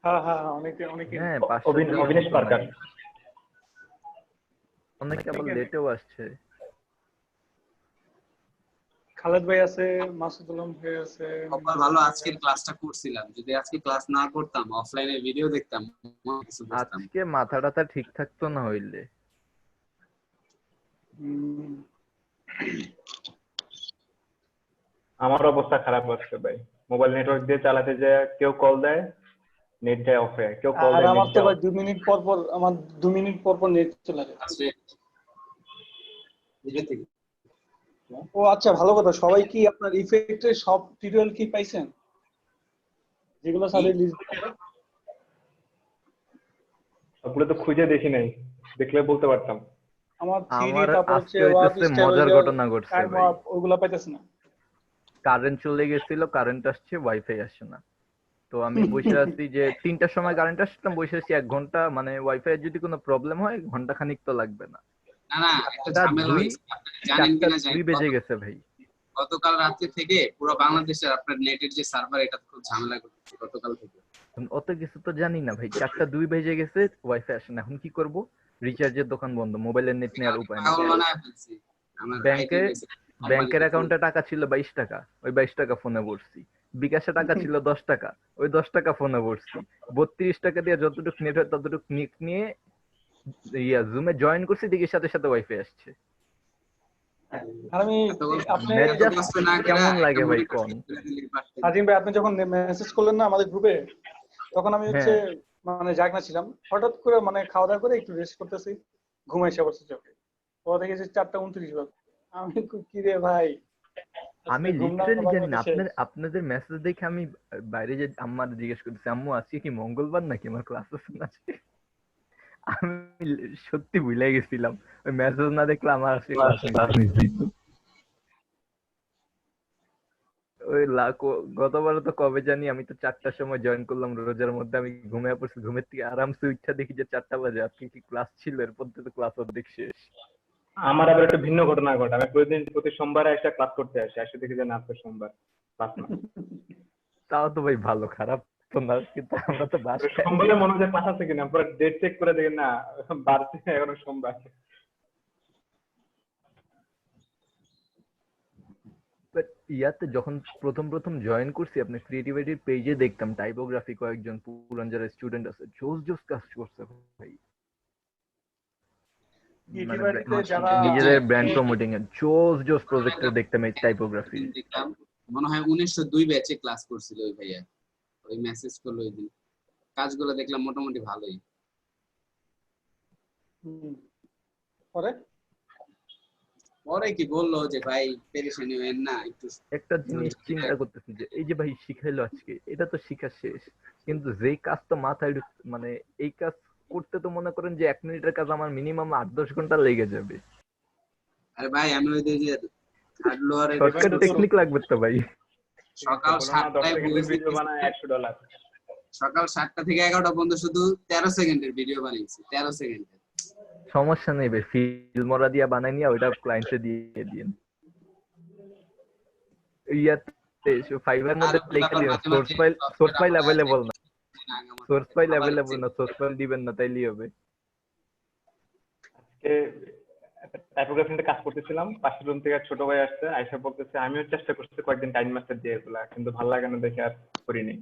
হ্যাঁ হ্যাঁ অনেকে অনেকে হ্যাঁ, অবিনাশ পার্কার। অনেকে আবার লেটেও আসছে। খালেদ ভাই আছে, মাসুদুল আলম ভাই আছে। কপাল ভালো আজকের ক্লাসটা করছিলাম, যদি আজকে ক্লাস না করতাম অফলাইনে ভিডিও দেখতাম কিছু বুঝতাম। আজকে মাথা টাথা ঠিক থাকতো না হইলে। আমার অবস্থা খারাপ হচ্ছে ভাই, মোবাইল নেটওয়ার্ক দিয়ে চালাতে যায়, কেউ কল দেয় নেট যায় অফ হয়ে, কেউ কল আর দেয় আমার নেট তো যায় ভাই 2 মিনিট পর পর আমার 2 মিনিট পর পর নেট চলে যায়। ও আচ্ছা, ভালো কথা। সবাই কি আপনার ইফেক্টের সব টিউটোরিয়াল কি পাইছেন, যেগুলো স্যার লিস্ট করে? সবগুলো তো খুঁজে দেখি নাই, দেখলে বলতে পারতাম। আমার 3D আমার তারপর হচ্ছে আজকে হইতেছে মজার ঘটনা ঘটছে টাইম ভাই। আপ ওগুলো পাইতেছ না। কারেন্ট চলে গেছিল, কারেন্ট আসছে, ওয়াইফাই আসছে না। তো আমি বসে আছি যে 3টার সময় কারেন্ট আসলাম, বসে আছি 1 ঘন্টা, মানে ওয়াইফাই এর যদি কোনো প্রবলেম হয় ঘন্টা খানিক তো লাগবে না। না না, একটা ঝামেলা হয়েছে আপনারা জানেন কিনা জানি 2 বেজে গেছে ভাই। গতকাল রাত্রি থেকে পুরো বাংলাদেশের আপনার নেটের যে সার্ভার, এটা খুব ঝামেলা করতেছে গতকাল থেকে। অত কিছু তো জানি না ভাই, 4টা 2 বেজে গেছে, ওয়াইফাই আসে না। এখন কি করব? রিচার্জের দোকান বন্ধ, মোবাইলের নেট নেওয়ার উপায় নেই। পাগল বানায় ফেলছি। আমার ব্যাংকের অ্যাকাউন্টে টাকা ছিল 22 টাকা, ওই 22 টাকা ফোনে ভরছি। বিকাশে টাকা ছিল 10 টাকা, ওই 10 টাকা ফোনে ভরছি। 32 টাকা দিয়ে যতটুকু নেট হয় ততটুকু নেট নিয়ে জুমে জয়েন করছি, দেখি সাথে সাথে ওয়াইফাই আসছে। আর আমি আপনি কেমন লাগে ভাই কোন? আজিম ভাই, আপনি যখন মেসেজ করলেন না আমাদের গ্রুপে, তখন আমি হচ্ছে মানে জাগনা ছিলাম। হঠাৎ করে মানে খাওয়া দাওয়া করে একটু রেস্ট করতেছি, ঘুমাই এসে পড়ছে চোখে। ও দেখেছি 4:29 বাজে। আমি কি রে ভাই, আমি লিটারালি জানি না। আপনাদের মেসেজ দেখে আমি বাইরে যে আম্মার জিজ্ঞেস করতেছি, আম্মু আজকে কি মঙ্গলবার নাকি, আমার ক্লাস আছে না? আমি সত্যি ভুলে গেছিলাম, ওই মেসেজ না দেখলে আমার আজকে ক্লাস মিস দিত। ওই গতবার তো কবে জানি, আমি তো 4টার সময় জয়েন করলাম রোজার মধ্যে, আমি ঘুমিয়ে পড়ছি, ঘুমের থেকে আরামসে উঠা দেখি যে 4টা বাজে। আজকে কি ক্লাস ছিল? এরপর তো ক্লাস অর্ধেক শেষ। আমার আবার একটা ভিন্ন ঘটনা ঘটে, আমি প্রতি সোমবারে একটা ক্লাস করতে আসি, আসে দেখি যে না আজকে সোমবার ক্লাস না। তাও তো ভাই ভালো, খারাপ তো না, কিন্তু আমরা তো সোমবারে মনে হয় ক্লাস আছে কিনা, পুরো ডেট চেক করে দেখি না বাড়ছে এখন সোমবার। ইয়াতে যখন প্রথম জয়েন করছি, আপনি ক্রিয়েটিভিটির পেজে দেখতাম টাইপোগ্রাফি কয়েকজন পুরান যারা স্টুডেন্ট আছে জোস কাজ করছে ভাই। নিজেদের ব্র্যান্ড প্রমোটিং এর জোস প্রজেক্টর দেখতাম এই টাইপোগ্রাফি। দেখলাম মনে হয় 1902 ব্যাচে ক্লাস করছিল ওই ভাইয়া, ওই মেসেজ করলো ওই দিন। কাজগুলো দেখলাম মোটামুটি ভালোই। পরে কি বললো যে ভাই পেরেশানি হয়েন না, একটু একটা জিনিস চিন্তা করতেছি যে এই যে ভাই শিখাইলো আজকে, এটা তো শিখা শেষ, কিন্তু যেই কাজ তো মাথায় মানে এই কাজ করতে তো মনে করেন যে 1 মিনিটের কাজ আমার মিনিমাম 8-10 ঘন্টা লেগে যাবে। আরে ভাই আমি ওই যে হার্ডওয়্যারের শর্টকাট টেকনিক লাগবে তো ভাই। সকাল 7টায় ভিডিও বানায় $100। সকাল 7টা থেকে 11টা পর্যন্ত শুধু 13 সেকেন্ডের ভিডিও বানাইছি, 13 সেকেন্ডের। সমস্যা নেই ভাই, ফিল্মরা দিয়া বানাই নিয়ে ওইটা ক্লায়েন্টে দিয়ে দিন। ইয়াতে ফাইবার মধ্যে লিখে দিন সোর্স ফাইল अवेलेबल না, সোর্স ফাইল अवेलेबल না, সোর্স ফাইল দিবেন না তাইলেই হবে। আজকে টাইপোগ্রাফি নিয়ে কাজ করতেছিলাম, পাশের রুম থেকে ছোট ভাই আসছে, আয়শা বলতেছে আমিও চেষ্টা করছি কয়েকদিন টাইম মাস্টার দিয়ে এগুলা, কিন্তু ভালো লাগে না দেখে আর করিনি।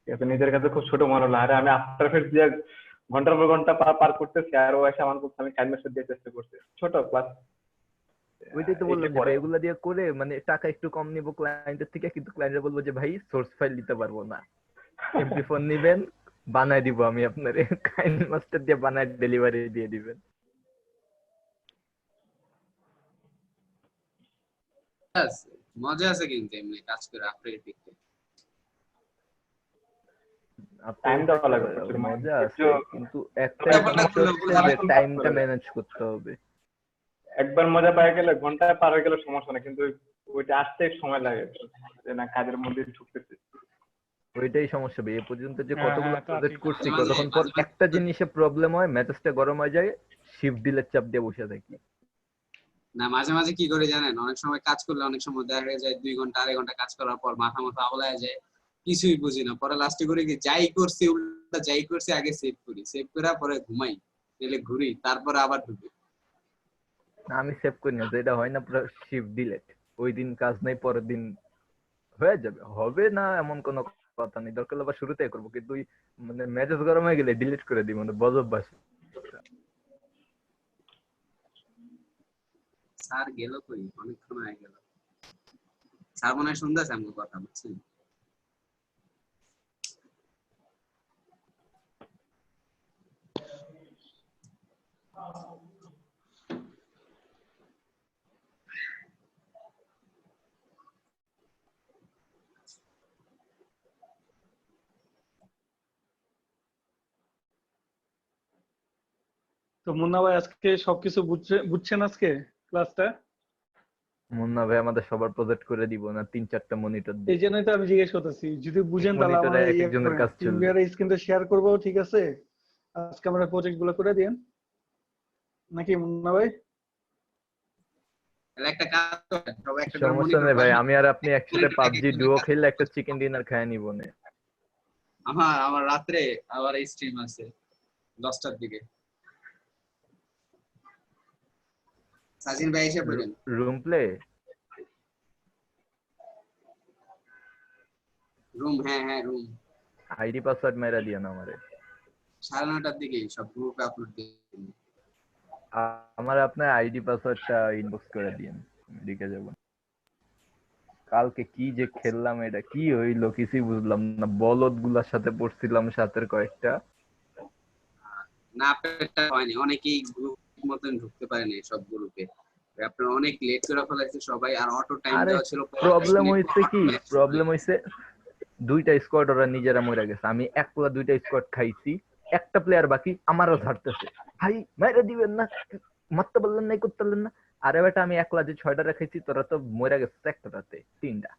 এটা নিজের কাছে খুব ছোট মনে হলো, আরে আমি আফটার এফেক্টস দিয়ে ঘন্টার পর ঘন্টা পার করতেছি, আর ও এসে আমার বলছে আমি টাইম মাস্টার দিয়ে চেষ্টা করছি। ছোট ক্লাস, ওইটাই তো বললাম যে এগুলা দিয়ে করে মানে টাকা একটু কম নিব ক্লায়েন্টের থেকে, কিন্তু ক্লায়েন্টরা বলবো যে ভাই সোর্স ফাইল দিতে পারবো না, এমপি4 নিবেন বানায় দিব আমি আপনার, কাইন মাস্টার দিয়ে বানায় ডেলিভারি দিয়ে দিবেন। মজা আছে কিন্তু এমনি কাজ করে আফটার এফেক্টে। টাইম দেওয়া লাগে, মজা আছে, কিন্তু একটা টাইমটা ম্যানেজ করতে হবে। একবার মজা পাই গেলে ঘন্টায় পার হয়ে গেলে সমস্যা না, কিন্তু ওইটা আসতে একটু সময় লাগে, যে না কাজের মধ্যে ঢুকতেছে। ওইটাই সমস্যা ভাই, এ পর্যন্ত যে হ্যাঁ, কতগুলো হ্যাঁ, তা প্রজেক্ট ঠিক। করছি, মাঝে মাঝে কতক্ষণ পর মাঝে মাঝে একটা জিনিসে প্রবলেম হয়, মেজাজটা গরম হয়ে যায়, শিফট ডিলের চাপ দিয়ে বসে থাকি। না, মাঝে মাঝে কি করে জানেন, অনেক সময় কাজ করলে অনেক সময় দেখা যায় 2 ঘন্টা 2.5 ঘন্টা কাজ করার পর মাথা আওলায় যায়, কিছুই বুঝি না। পরে লাস্টে করে কি যাই করছি উল্টা যাই করছি আগে সেভ করি, সেভ করার পরে ঘুমাই, তাহলে ঘুরি, তারপরে আবার ঢুকি। না, আমি সেভ করি না, যেটা হয় না পুরো শিফট ডিলেট, ওই দিন কাজ নাই পরের দিন হয়ে যাবে, হবে না এমন কোনো কথা নেই, দরকার হলে আবার শুরুতে করবো, কিন্তু ওই মানে মেজাজ গরম হয়ে গেলে ডিলিট করে দিই, মানে বজঅভ্যাস। স্যার গেল কই, অনেকক্ষণ হয়ে গেল। স্যার মনে হয় শুনতেছে আমার কথা, বুঝছেন? তো মুন্না ভাই আজকে সবকিছু বুঝছেন আজকে ক্লাসটা? মুন্না ভাই আমাদের সবার প্রজেক্ট করে দিব না, 3-4টা মনিটর এই দিয়ে জন্যই তো আমি জিজ্ঞেস করতেছি, যদি বুঝেন তাহলে মনিটরে আমাদের এক একজনের কাজ চলবে। টিমের স্ক্রিনটা শেয়ার করবো, ঠিক আছে? আজকে আমরা প্রজেক্ট গুলো করে দিন নাকি মুন্না ভাই? তাহলে একটা কাজ করেন, সবাই একটা করে সমস্যা মনিটর নেই ভাই, পাবেন, আমি আর আপনি একসাথে মনিটর এক পাবজি একজনের ডুও কাজ খেললে একটা চিকেন ডিনার খায় নিব না। আমার রাত্রে আবার স্ট্রিম আছে 10টার দিকে। সাজিন ভাই এসে পড়েন। রুম প্লে রুম, হ্যাঁ হ্যাঁ রুম, আইডি পাসওয়ার্ড মেরা দিও না আমারে। 9:30টার দিকে সব গ্রুপে আপলোড দিয়ে দিন। আমার আপনার আইডি পাসওয়ার্ডটা ইনবক্স করে দিয়েন, লিখে যাব। কালকে কি যে খেললাম, এটা কি হইলো কিছুই বুঝলাম না, বলদ গুলার সাথে পড়ছিলাম সাথের কয়েকটা। না আপনারটা হয়নি, অনেকেই গ্রুপ মতন ঢুকতে পারেনি সব গ্রুপে, আপনার অনেক লেট করে ফেলাইছে সবাই, আর অটো টাইম আরে দেওয়া ছিল 50 প্রবলেম মিনিট হইছে কি, প্রবলেম হইছে দুইটা স্কোয়াড ওরা নিজেরা মরে গেছে, আমি একলা দুইটা স্কোয়াড খাইছি, একটা প্লেয়ার বাকি, আমারও ছাড়তেছে, ভাই মেরে দিবেন না, মারতে পারলেন না, করতে পারলেন না। আরে বেটা আমি একলা যে 6টা রেখেছি, তোরা তো মরে গেছে একটাতে 3টা।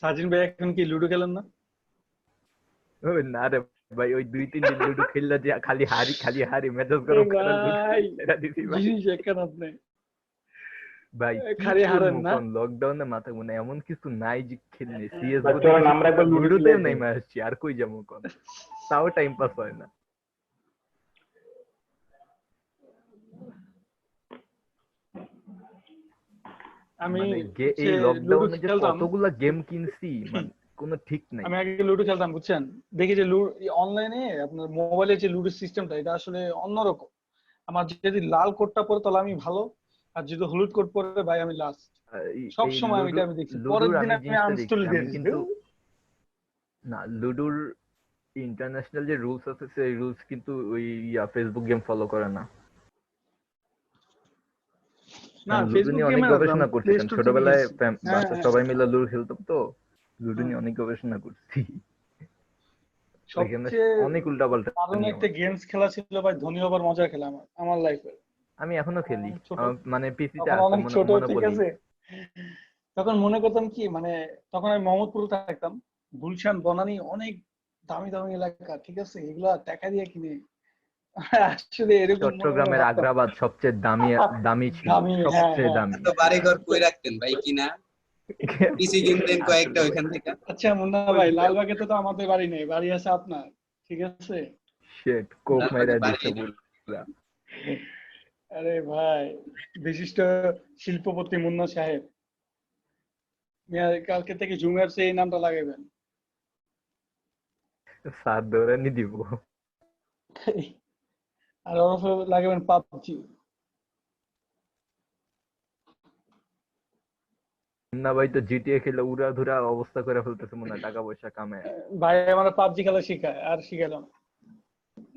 সাজিন ভাই এখন কি লুডো খেলেন না? ওই না রে ভাই, ওই 2-3 দিন লুডো খেললে যে খালি হারি মেজাজ গরম করে ভাই এটা দিছি ভাই। জিনিস একখান আপনি ভাই খালি হারেন না? লকডাউনে মাথা মনে এমন কিছু নাই যে খেলনি, সিএস ভাই, চলেন আমরা একবার লুডো লুডোতে খেলে নেমে আসছি, আর কই যাবো কোন, তাও টাইম পাস হয় না। আমি মানে এই লুডো লকডাউনে যে খেলতাম, কতগুলা গেম কিনছি, মানে কোনো ঠিক নাই। আমি আগে লুডো খেলতাম বুঝছেন, দেখি যে অনলাইনে আপনার মোবাইলে যে লুডো সিস্টেমটা এটা আসলে অন্যরকম। আমার যদি লাল কোডটা পড়ে তাহলে আমি ভালো, আর যদি হলুদ কোড পড়ে ভাই আমি লাস্ট। সব এই সময় আমি এটা আমি দেখছি, পরের লুডুর দিন আমি আমি জিনিসটা আনইনস্টল দেখছি, দিয়ে আমি দিছি। কিন্তু না, লুডুর ইন্টারন্যাশনাল যে রুলস আছে সেই রুলস কিন্তু ওই ফেসবুক গেম ফলো করে না। না লুডো ফেসবুক নিয়ে অনেক গেমে গবেষণা করছি, প্লে কারণ স্টোর থেকে ছোটবেলায় গেছি। হ্যাঁ বাসা হ্যাঁ সবাই মিলে লুডো খেলতাম, তো লুডো হ্যাঁ। নিয়ে অনেক গবেষণা করছি। ওইখানে সবচেয়ে অনেক উল্টাপাল্টা দারুণ নিয়ম একটা আছে। গেমস খেলা ছিল ভাই, ধনী হবার মজার খেলা আমার লাইফে। আমি এখনো খেলি, ছোট মানে পিসিতে তখন আছে, অনেক ছোট, মনে ঠিক পড়ি। আছে? তখন মনে করতাম কি মানে, তখন আমি মোহাম্মদপুরে থাকতাম, গুলশান বনানী অনেক দামি দামি এলাকা, ঠিক আছে? এগুলা টাকা দিয়ে কিনে আসলে এরকম মনে মনে চট্টগ্রামের ভাবতাম। আগ্রাবাদ সবচেয়ে দামি ছিল, দামি, হ্যাঁ সবচেয়ে হ্যাঁ। দামি। তো বাড়িঘর কই রাখতেন ভাই কিনা, পিসি কিনতেন কয়েকটা ওইখান থেকে। আচ্ছা মুন্না ভাই, লালবাগে তো আমাদের বাড়ি নেই, বাড়ি আছে আপনার, ঠিক আছে? শেট কোপ লালবাগে মেরা বাড়ি দিছে নেই। পুরা। আরে ভাই, বিশিষ্ট শিল্পপতি মুন্না সাহেব, কালকে থেকে জুমের এই নামটা লাগাইবেন। সাত দৌড়ানি দিব। আর ওরফে লাগাবেন পাবজি। না ভাই, তো জিটিএ খেলে উড়া ধুরা অবস্থা করে ফেলতেছে মনে হয়, টাকা পয়সা কামায়। ভাই আমার পাবজি খেলা শিখায়, আর শিখাইলাম।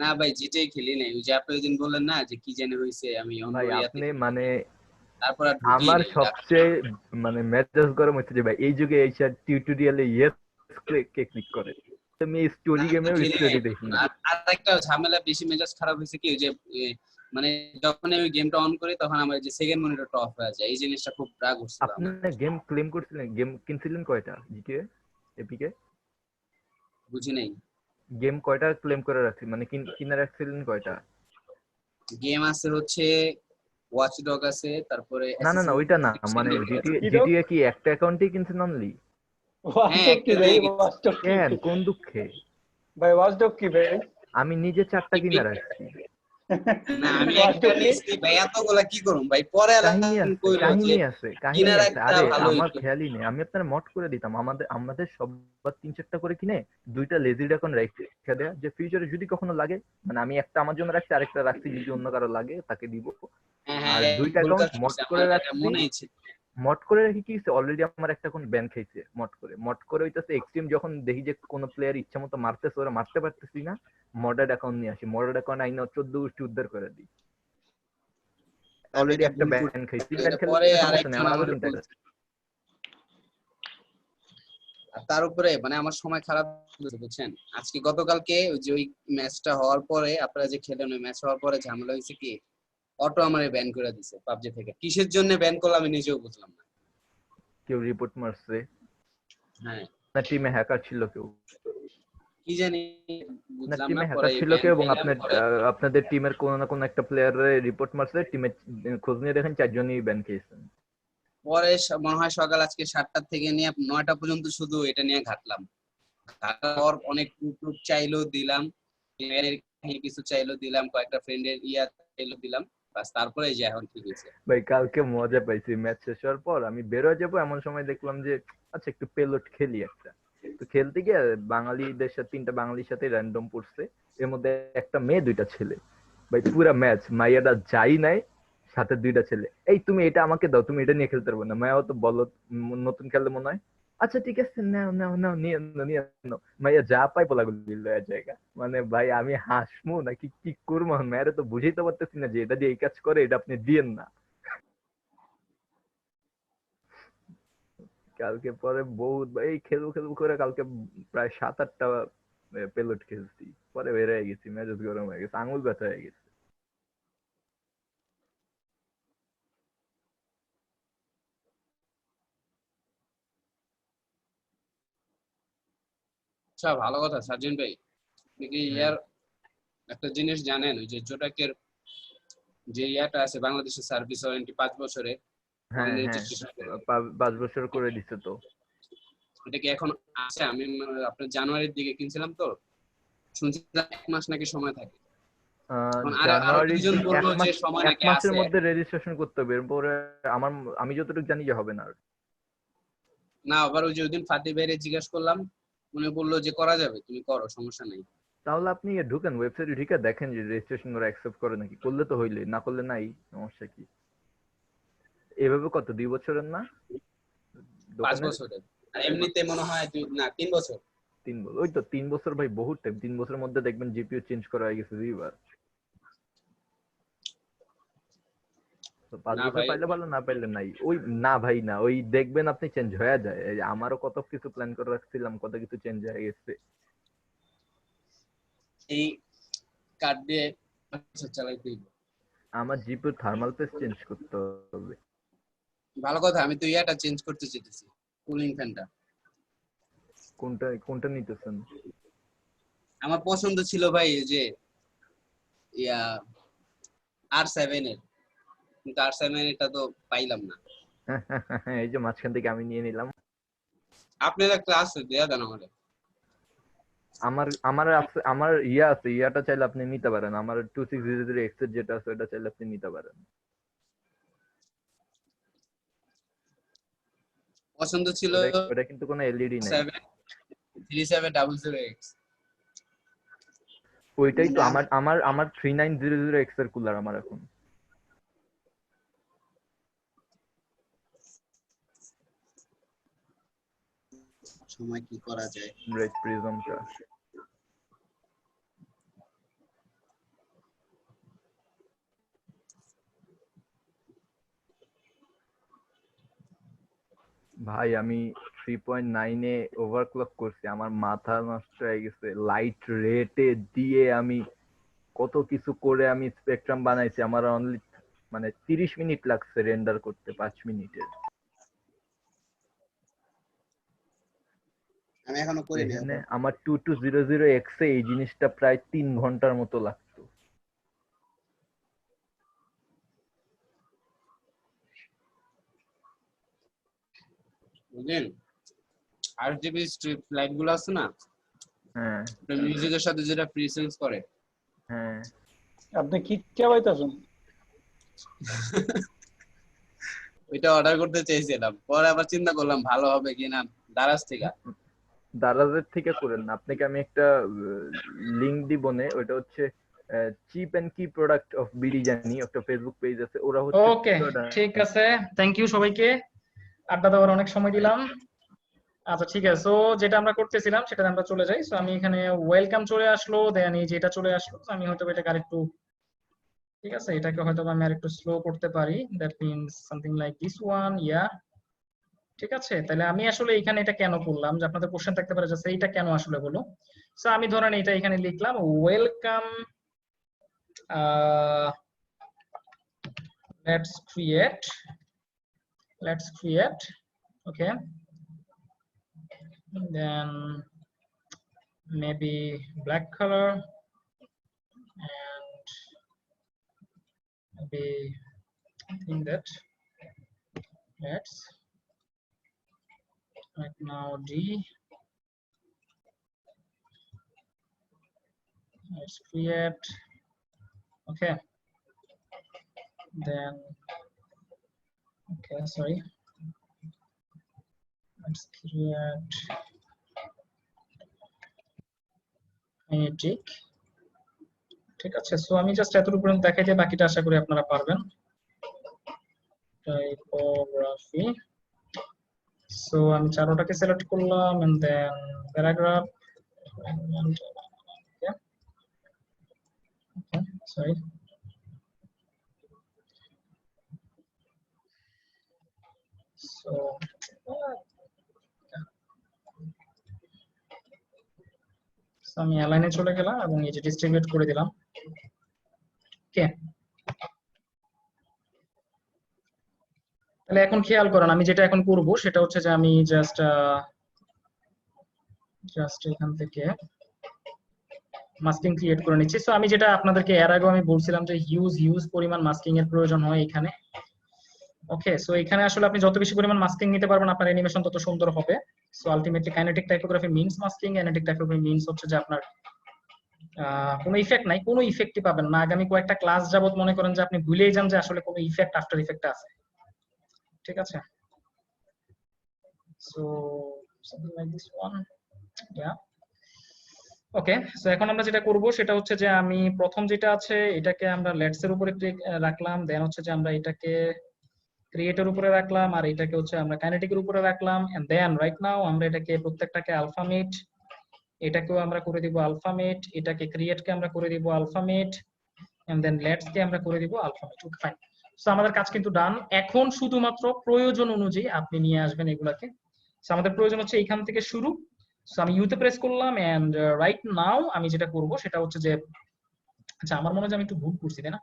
না ভাই জিটেই খেলি নাই, ওই যে আপনি ওই দিন বললেন না যে কি জানি হইছে, আমি অন্য ভাই ইয়াতে আপনি মানে তারপর আর ঢুকি আমার নাই। সবচেয়ে মানে মেজাজ গরম হচ্ছে যে ভাই এই যুগে এই টিউটোরিয়ালে ইয়েস কে ক্লিক করে, তুমি স্টোরি গেমেও খেলি নাই। স্টোরি দেখি না। আর একটা ঝামেলা বেশি মেজাজ খারাপ হয়েছে কি, ওই যে মানে যখন আমি গেমটা অন করি তখন আমার যে সেকেন্ড মনিটরটা অফ হয়ে যায়, এই জিনিসটা খুব রাগ হচ্ছিল আপনি আমার। গেম ক্লেম করছিলেন, গেম কিনছিলেন কয়টা জিটিএ এপিকে? বুঝি নাই। গেম কয়টা ক্লেম করে রাখছি, মানে কিনে রাখছিলেন কয়টা? গেম আছে হচ্ছে ওয়াচ ডগ আছে, তারপরে না না না, ওইটা না, মানে জিটিএ কি ডগ? জিটিএ কি একটা অ্যাকাউন্টেই কিনছেন অনলি? হ্যাঁ, ওয়াচডগ কি একটা ভাই? দিয়ে গেছি। ওয়াচডগ কি? কেন, কোন দুঃখে? ভাই ওয়াচডগ কি ভাই? আমি নিজে 4টা কিনে রাখছি। না আমি একটা ওয়াচডগ কি? নিয়েছি ভাই, এতগুলা কি করুম ভাই, পরে কাহিনী আলাদা আছে, কইলো যে কাহিনী আছে, কাহিনী কিনার আছে। একটা আরে ভালো আমার হইতো। খেয়ালই নেই, আমি আপনার মড করে দিতাম। আমাদের আমাদের সবার 3-4টা করে কিনে 2টা লেজি এখন রেখে দেয়া, যে ফিউচারে যদি কখনো লাগে, মানে আমি একটা আমার জন্য রাখছি, আরেকটা রাখছি যদি অন্য কারো লাগে তাকে দিব। হ্যাঁ আর হ্যাঁ, 2টা ভুল কাজ অ্যাকাউন্ট মড করছে, করে আমার এটা রাখছি। মনেই ছিল। মড করে রেখে কি হচ্ছে, অলরেডি আমার একটা কোন ব্যান খাইছে মড করে হইতাছে এক্সট্রিম, যখন দেখি যে কোন প্লেয়ার ইচ্ছা মতো মারতেছে, ওরা মারতে পারতেছি না, মডেড অ্যাকাউন্ট নিয়ে আসি, মডেড অ্যাকাউন্ট আইনা 14 গোষ্ঠী উদ্ধার করে দিই। আমি অলরেডি এটা একটা ভুল করছি, ব্যান খাইছি, ব্যান এটা খেললে পরে সমস্যা নেই, আরেকজন আমার আরো আমার 3টা বলছে। আর তার উপরে মানে আমার সময় খারাপ হয়েছে, বুঝছেন। আজকে গতকালকে ওই যে ওই ম্যাচটা হওয়ার পরে, আপনারা যে খেলেন, ওই ম্যাচ হওয়ার পরে ঝামেলা হয়েছে কি, অটো আমারে ব্যান করে দিছে পাবজি থেকে। কিসের জন্য ব্যান করলো আমি নিজেও বুঝলাম না। কেউ রিপোর্ট মারছে হ্যাঁ, না টিমে হ্যাকার ছিল কেউ? কি জানি, না বুঝলাম না। টিমে পরে হ্যাকার ছিল ব্যান কেউ, এবং পাইলাম আপনার পরে। আপনাদের টিমের কোনো না কোনো একটা প্লেয়ারে রিপোর্ট মারছে, টিমে খোঁজ নিয়ে দেখেন 4জনই ব্যান খেয়েছেন। পরে মনে হয় সকাল আজকে 7টা থেকে নিয়ে 9টা পর্যন্ত শুধু এটা নিয়ে ঘাটলাম। ঘাটার পর অনেক গ্রুপ চাইলো দিলাম, কিছু চাইলো দিলাম, কয়েকটা ফ্রেন্ডের চাইলো দিলাম, বাস তারপরে যে এখন ঠিক হয়েছে। ভাই কালকে মজা পাইছি, ম্যাচ শেষ হওয়ার পর আমি বের হয়ে যাবো এমন সময় দেখলাম যে আচ্ছা একটু পেলোড খেলি একটা। তো খেলতে গিয়ে বাঙালিদের সাথে 3টা বাঙালির সাথে র্যান্ডম পড়ছে, এর মধ্যে একটা মেয়ে 2টা ছেলে। ভাই পুরা ম্যাচ মাইয়াটা যাই নাই, সাথে 2টা ছেলে, এই তুমি এটা আমাকে দাও, তুমি এটা নিয়ে খেলতে পারবো না। মায়াও তো বলো, নতুন খেললে মনে হয়, আচ্ছা ঠিক আছে নাও নাও নাও নিয়ে নাও নিয়ে নাও। মাইয়া যা পাই বলা দিল জায়গা, মানে ভাই আমি হাসমু নাকি কি করবো, মেয়েরা তো বুঝাইতে পারতেছি না যে এটা দিয়ে এই কাজ করে, এটা আপনি দিয়েন না। কালকে পরে বহুত এই খেলবো খেলবো করে কালকে প্রায় 7-8টা পেলোড খেলছি, পরে বের হয়ে গেছি, মেজাজ গরম হয়ে গেছে, আঙুল ব্যথা হয়ে গেছে। আচ্ছা, ভালো কথা সার্জেন ভাই। আপনি কি হ্যাঁ ইয়ার একটা জিনিস জানেন, ওই যে জোটাকের যে ইয়াটা আছে, বাংলাদেশের সার্ভিস ওয়ারেন্টি 5 বছরে হ্যাঁ অনলাইন হ্যাঁ, রেজিস্ট্রেশন। 5 বছর করে দিছে তো। এটা কি এখন আছে? আমি আপনার জানুয়ারির দিকে কিনছিলাম তো, শুনছিলাম 1 মাস নাকি সময় থাকে। এখন আরো জানুয়ারির 2জন দিকে বললো যে সময় এক নাকি মাসের আছে। মধ্যে রেজিস্ট্রেশন করতে হবে, এরপরে আমি যতটুকু জানি যে হবে না আর। না, আবার ওই যে ওইদিন ফাতি ভাইরে জিজ্ঞেস করলাম, উনি বললো যে করা যাবে, তুমি করো, সমস্যা নেই। তাহলে আপনি ঢুকেন ওয়েবসাইটে, ঢুকে দেখেন যে রেজিস্ট্রেশন ওরা অ্যাকসেপ্ট করে নাকি, করলে তো হইলে, না করলে নাই, সমস্যা কি। এভাবে কত 2 বছরের না 5 দোকানের? বছরের। আর এমনিতে মনে হয় না 3 বছর। 3 বছর, ওই তো 3 বছর ভাই বহুত টাইম। 3 বছরের মধ্যে দেখবেন জিপিইউ চেঞ্জ করা হয়ে গেছে 2 বার। তো 5 না বছর ভাই, পাইলে ভালো, না পাইলে নাই। ওই না ভাই না, ওই দেখবেন আপনি চেঞ্জ হয়ে যায়। এই আমারও কত কিছু প্ল্যান করে রাখছিলাম, কত কিছু চেঞ্জ হয়ে গেছে। এই কার্ড দিয়ে চালাইতে হইব। আমার জিপিইউ থার্মাল পেস্ট চেঞ্জ করতে হবে। ভালো কথা, আমি তো ইয়াটা চেঞ্জ করতে চাইতেছি, কুলিং ফ্যানটা। কোনটা কোনটা নিতেছেন? আমার পছন্দ ছিল ভাই এই যে ইয়া R7 এর, কিন্তু R7 এটা তো পাইলাম না। এই যে মাঝখান থেকে আমি নিয়ে নিলাম। আপনার একটা আছে, দেয়া দেন আমারে। আমার আমার আছে, আমার ইয়া আছে, ইয়াটা চাইলে আপনি নিতে পারেন। আমার 2600X এর যেটা আছে ওটা চাইলে আপনি নিতে পারেন। পছন্দ ছিল ওটা কিন্তু কোনো এলইডি নাই। 3700X। ওইটাই তো আমার আমার আমার 3900X এর কুলার আমার এখন। সময় কি করা যায়? রেড প্রিজমটা ভাই আমি 3.9 এ ওভারক্লক করছি, আমার মাথা নষ্ট হয়ে গেছে। লাইট রেটে দিয়ে আমি কত কিছু করে আমি স্পেকট্রাম বানাইছি, আমার অনলি মানে 30 মিনিট লাগছে রেন্ডার করতে, 5 মিনিটের। আমি এখনো করি না। এখানে আমার 2200X এ এই জিনিসটা প্রায় 3 ঘন্টার মতো লাগতো। বুঝলেন, আরজিবি স্ট্রিপ লাইট গুলো আছে না, হ্যাঁ মিউজিকের সাথে যেটা প্রিসেন্স করে, হ্যাঁ। আপনি কি চাইতেছেন? ওইটা অর্ডার করতে চাইছিলাম, পরে আবার চিন্তা করলাম ভালো হবে কিনা, দারাজ থেকে। দারাজের থেকে করেন না, আপনাকে আমি একটা লিংক দিব নে, ওটা হচ্ছে চিপ এন্ড কি প্রোডাক্ট অফ বিরিজানি, একটা ফেসবুক পেজ আছে, ওরা হচ্ছে ওকে, ঠিক আছে, থ্যাংক ইউ সবাইকে, আড্ডা দেওয়ার অনেক সময় দিলাম। আচ্ছা ঠিক আছে, সো যেটা আমরা করতেছিলাম সেটা আমরা চলে যাই। সো আমি এখানে ওয়েলকাম চলে আসলো, দেন এই যেটা চলে আসলো, আমি হয়তো এটাকে আরেকটু, ঠিক আছে, এটাকে হয়তো আমি আরেকটু স্লো করতে পারি, that means something like this one, yeah. ঠিক আছে, তাহলে আমি আসলে এখানে এটা কেন করলাম, যে আপনাদের কোশ্চেন থাকতে পারে যে এইটা কেন আসলে হলো। সো আমি ধরেন এটা এখানে লিখলাম welcome, let's create, okay, then maybe black color and maybe I think that let's right now let's create, okay, then okay, sorry, let's create kinetic, ঠিক আছে। সো আমি জাস্ট এতটুকু পর্যন্ত দেখাই যে বাকিটা আশা করি আপনারা পারবেন। টাইপোগ্রাফি, সো আমি চারোটাকে সিলেক্ট করলাম and then paragraph, sorry, so আমি অ্যালাইনে চলে গেলাম এবং এই যে ডিস্ট্রিবিউট করে দিলাম। ওকে, তাহলে এখন খেয়াল করেন আমি যেটা এখন করব সেটা হচ্ছে যে আমি জাস্ট এখান থেকে মাস্কিং ক্রিয়েট করে নিচ্ছি। সো আমি যেটা আপনাদেরকে এর আগে আমি বলছিলাম যে হিউজ পরিমাণ মাস্কিং এর প্রয়োজন হয় এখানে। ওকে, সো এখানে আসলে আপনি যত বেশি পরিমাণ মাস্কিং নিতে পারবেন আপনার অ্যানিমেশন তত সুন্দর হবে। So ultimately kinetic typography means masking, kinetic typography means হচ্ছে যে আপনার কোনো ইফেক্ট নাই, কোনো ইফেক্টই পাবেন না। আগামী কয়েকটা ক্লাস যাবত মনে করেন যে আপনি ভুলেই যান যে আসলে কোনো ইফেক্ট আফটার ইফেক্ট আছে, ঠিক আছে। So something like this one, yeah. Okay, so এখন আমরা যেটা করব সেটা হচ্ছে যে আমি প্রথম যেটা আছে এটাকে আমরা লেটস এর উপরে রাখলাম, দেন হচ্ছে যে আমরা এটাকে ক্রিয়েটের উপরে রাখলাম, আর এটাকে হচ্ছে আমরা কাইনেটিকের উপরে রাখলাম, এন্ড দেন রাইট নাও আমরা এটাকে প্রত্যেকটাকে আলফামেট, এটাকেও আমরা করে দিব আলফামেট, এটাকে ক্রিয়েটকে আমরা করে দিব আলফামেট, এন্ড দেন লেটস কে আমরা করে দিব আলফামেট। ওকে ফাইন, সো আমাদের কাজ কিন্তু ডান। এখন শুধুমাত্র প্রয়োজন অনুযায়ী আপনি নিয়ে আসবেন এগুলাকে। সো আমাদের প্রয়োজন হচ্ছে এখান থেকে শুরু। সো আমি ইউতে প্রেস করলাম এন্ড রাইট নাও আমি যেটা করব সেটা হচ্ছে যে, আচ্ছা আমার মনে হয় যে আমি একটু ভুল করছি তাই না,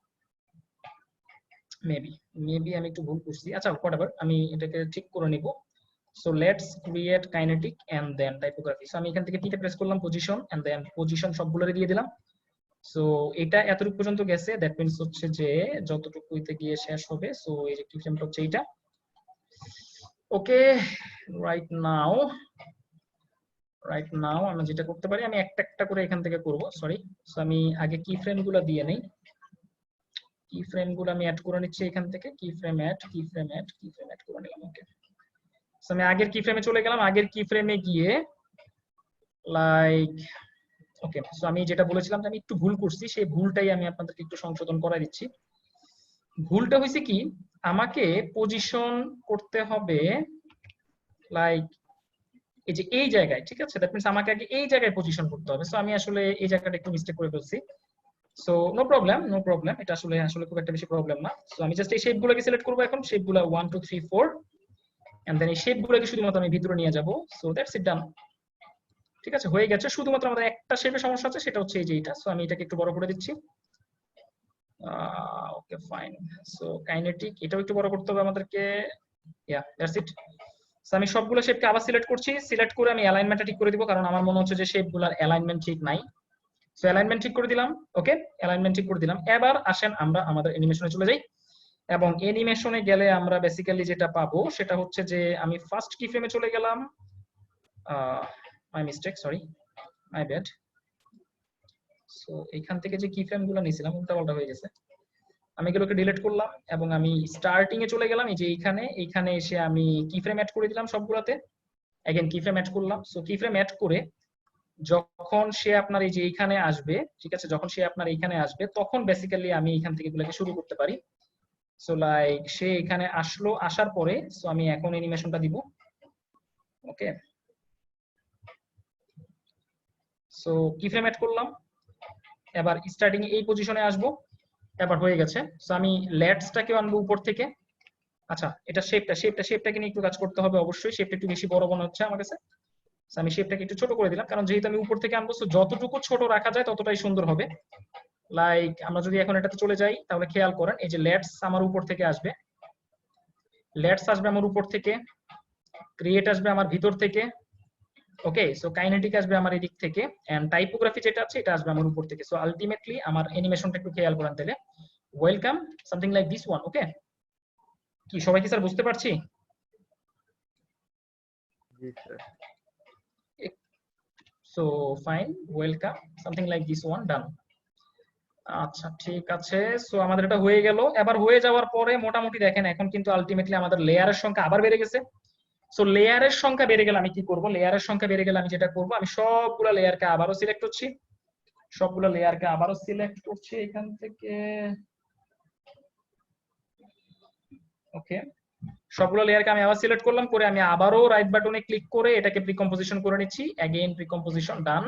মেবি আমি একটু ভুল করছি। আচ্ছা হোয়াটএভার, আমি এটাকে ঠিক করে নিব। So let's create kinetic and then typography. So আমি এখান থেকে টিতে প্রেস করলাম পজিশন এন্ড দেন পজিশন সবগুলোরে দিয়ে দিলাম। সো এটা এতটুকু পর্যন্ত গেছে, দ্যাট মিন্স হচ্ছে যে যতটুকু হইতে গিয়ে শেষ হবে। সো এই যে কি ফ্রেমটা হচ্ছে এইটা। ওকে, রাইট নাও আমি যেটা করতে পারি আমি একটা একটা করে এখান থেকে করব, সরি। সো আমি আগে কি ফ্রেমগুলো দিয়ে নেই, কি ফ্রেমগুলো আমি অ্যাড করে নিচ্ছি এখান থেকে, কি ফ্রেম অ্যাড করে নিলাম। ওকে, সো আমি আগের কি ফ্রেমে চলে গেলাম, আগের কি ফ্রেমে গিয়ে লাইক, ওকে, সো আমি যেটা বলেছিলাম যে আমি একটু ভুল করছি, সেই ভুলটাই আমি আপনাদেরকে একটু সংশোধন করাই দিচ্ছি। ভুলটা হয়েছে কি, আমাকে পজিশন করতে হবে লাইক এই যে এই জায়গায়, ঠিক আছে, দ্যাট মিন্স আমাকে আগে এই জায়গায় পজিশন করতে হবে। সো আমি আসলে এই জায়গাটা একটু মিস্টেক করে ফেলছি। সো নো প্রবলেম, এটা আসলে খুব একটা বেশি প্রবলেম না। সো আমি জাস্ট এই শেপগুলোকে সিলেক্ট করব, এখন শেপগুলো 1 2 3 4, এন্ড দেন এই শেপগুলোকে শুধুমাত্র আমি ভিতরে নিয়ে যাব। সো দ্যাটস ইট, ডান, ঠিক আছে, হয়ে গেছে। শুধুমাত্র আমাদের একটা শেপে সমস্যা আছে, সেটা হচ্ছে এই যে এটা। সো আমি এটাকে একটু বড় করে দিচ্ছি। Okay fine. সো কাইনেটিক এটাও একটু বড় করতে হবে আমাদেরকে। Yeah that's it. সো আমি সবগুলো শেপকে আবার সিলেক্ট করছি, সিলেক্ট করে আমি অ্যালাইনমেন্টটা ঠিক করে দিব, কারণ আমার মনে হচ্ছে যে শেপগুলোর অ্যালাইনমেন্ট ঠিক নাই। সো অ্যালাইনমেন্ট ঠিক করে দিলাম। ওকে, অ্যালাইনমেন্ট ঠিক করে দিলাম। এবার আসেন আমরা আমাদের অ্যানিমেশনে চলে যাই, এবং অ্যানিমেশনে গেলে আমরা বেসিক্যালি যেটা পাবো সেটা হচ্ছে যে আমি ফার্স্ট কি ফ্রেমে চলে গেলাম। My mistake, sorry, my bad. So এখান থেকে যে কি ফ্রেম গুলো নিয়েছিলাম উল্টাপাল্টা হয়ে গেছে, আমি এগুলোকে ডিলিট করলাম এবং আমি স্টার্টিং এ চলে গেলাম। এই যে এইখানে এসে আমি কি ফ্রেম অ্যাড করে দিলাম সবগুলোতে, अगेन কি ফ্রেম অ্যাড করলাম। সো কি ফ্রেম অ্যাড করে যখন সে আপনার এই যে এইখানে আসবে, ঠিক আছে, যখন সে আপনার এইখানে আসবে তখন বেসিক্যালি আমি এখান থেকে এগুলোকে শুরু করতে পারি। সো লাইক সে এখানে আসলো, আসার পরে সো আমি এখন অ্যানিমেশনটা দিব। ওকে, সো কি ফ্রেম অ্যাড করলাম, এবার স্টার্টিং এই পজিশনে আসবো, এবার হয়ে গেছে। সো আমি লেটসটাকে আনবো উপর থেকে। আচ্ছা, এটা শেপটাকে নিয়ে একটু কাজ করতে হবে অবশ্যই, শেপটা একটু বেশি বড় মনে হচ্ছে আমার কাছে। সো আমি শেপটাকে একটু ছোট করে দিলাম, কারণ যেহেতু আমি উপর থেকে আনবো, সো যতটুকু ছোট রাখা যায় ততটাই সুন্দর হবে। লাইক আমরা যদি এখন এটাতে চলে যাই তাহলে খেয়াল করেন এই যে লেটস আমার উপর থেকে আসবে, লেটস আসবে আমার উপর থেকে, ক্রিয়েট আসবে আমার ভিতর থেকে। ওকে, সো কাইনেটিক আসবে আমার এই দিক থেকে, এন্ড টাইপোগ্রাফি যেটা আছে এটা আসবে আমার উপর থেকে। সো আলটিমেটলি আমার অ্যানিমেশনটা একটু খেয়াল করেন তাহলে, welcome something like this one. Okay, কি সবাই কি স্যার বুঝতে পারছি? জি sir. So fine, welcome something like this one, done. আচ্ছা ঠিক আছে, সো আমাদের এটা হয়ে গেল। এবার হয়ে যাওয়ার পরে মোটামুটি দেখেন এখন কিন্তু আলটিমেটলি আমাদের লেয়ারের সংখ্যা আবার বেড়ে গেছে। সো লেয়ারের সংখ্যা বেড়ে গেলে আমি কি করব, লেয়ারের সংখ্যা বেড়ে গেলে আমি যেটা করব, আমি সবগুলা লেয়ারকে আবারও সিলেক্ট করছি, সবগুলা লেয়ারকে আবারও সিলেক্ট করছি এখান থেকে। ওকে, সবগুলো লেয়ারকে আমি আবার সিলেক্ট করলাম, করে আমি আবারও রাইট বাটনে ক্লিক করে এটাকে প্রিকম্পোজিশন করে নিচ্ছি, अगेन প্রিকম্পোজিশন ডান।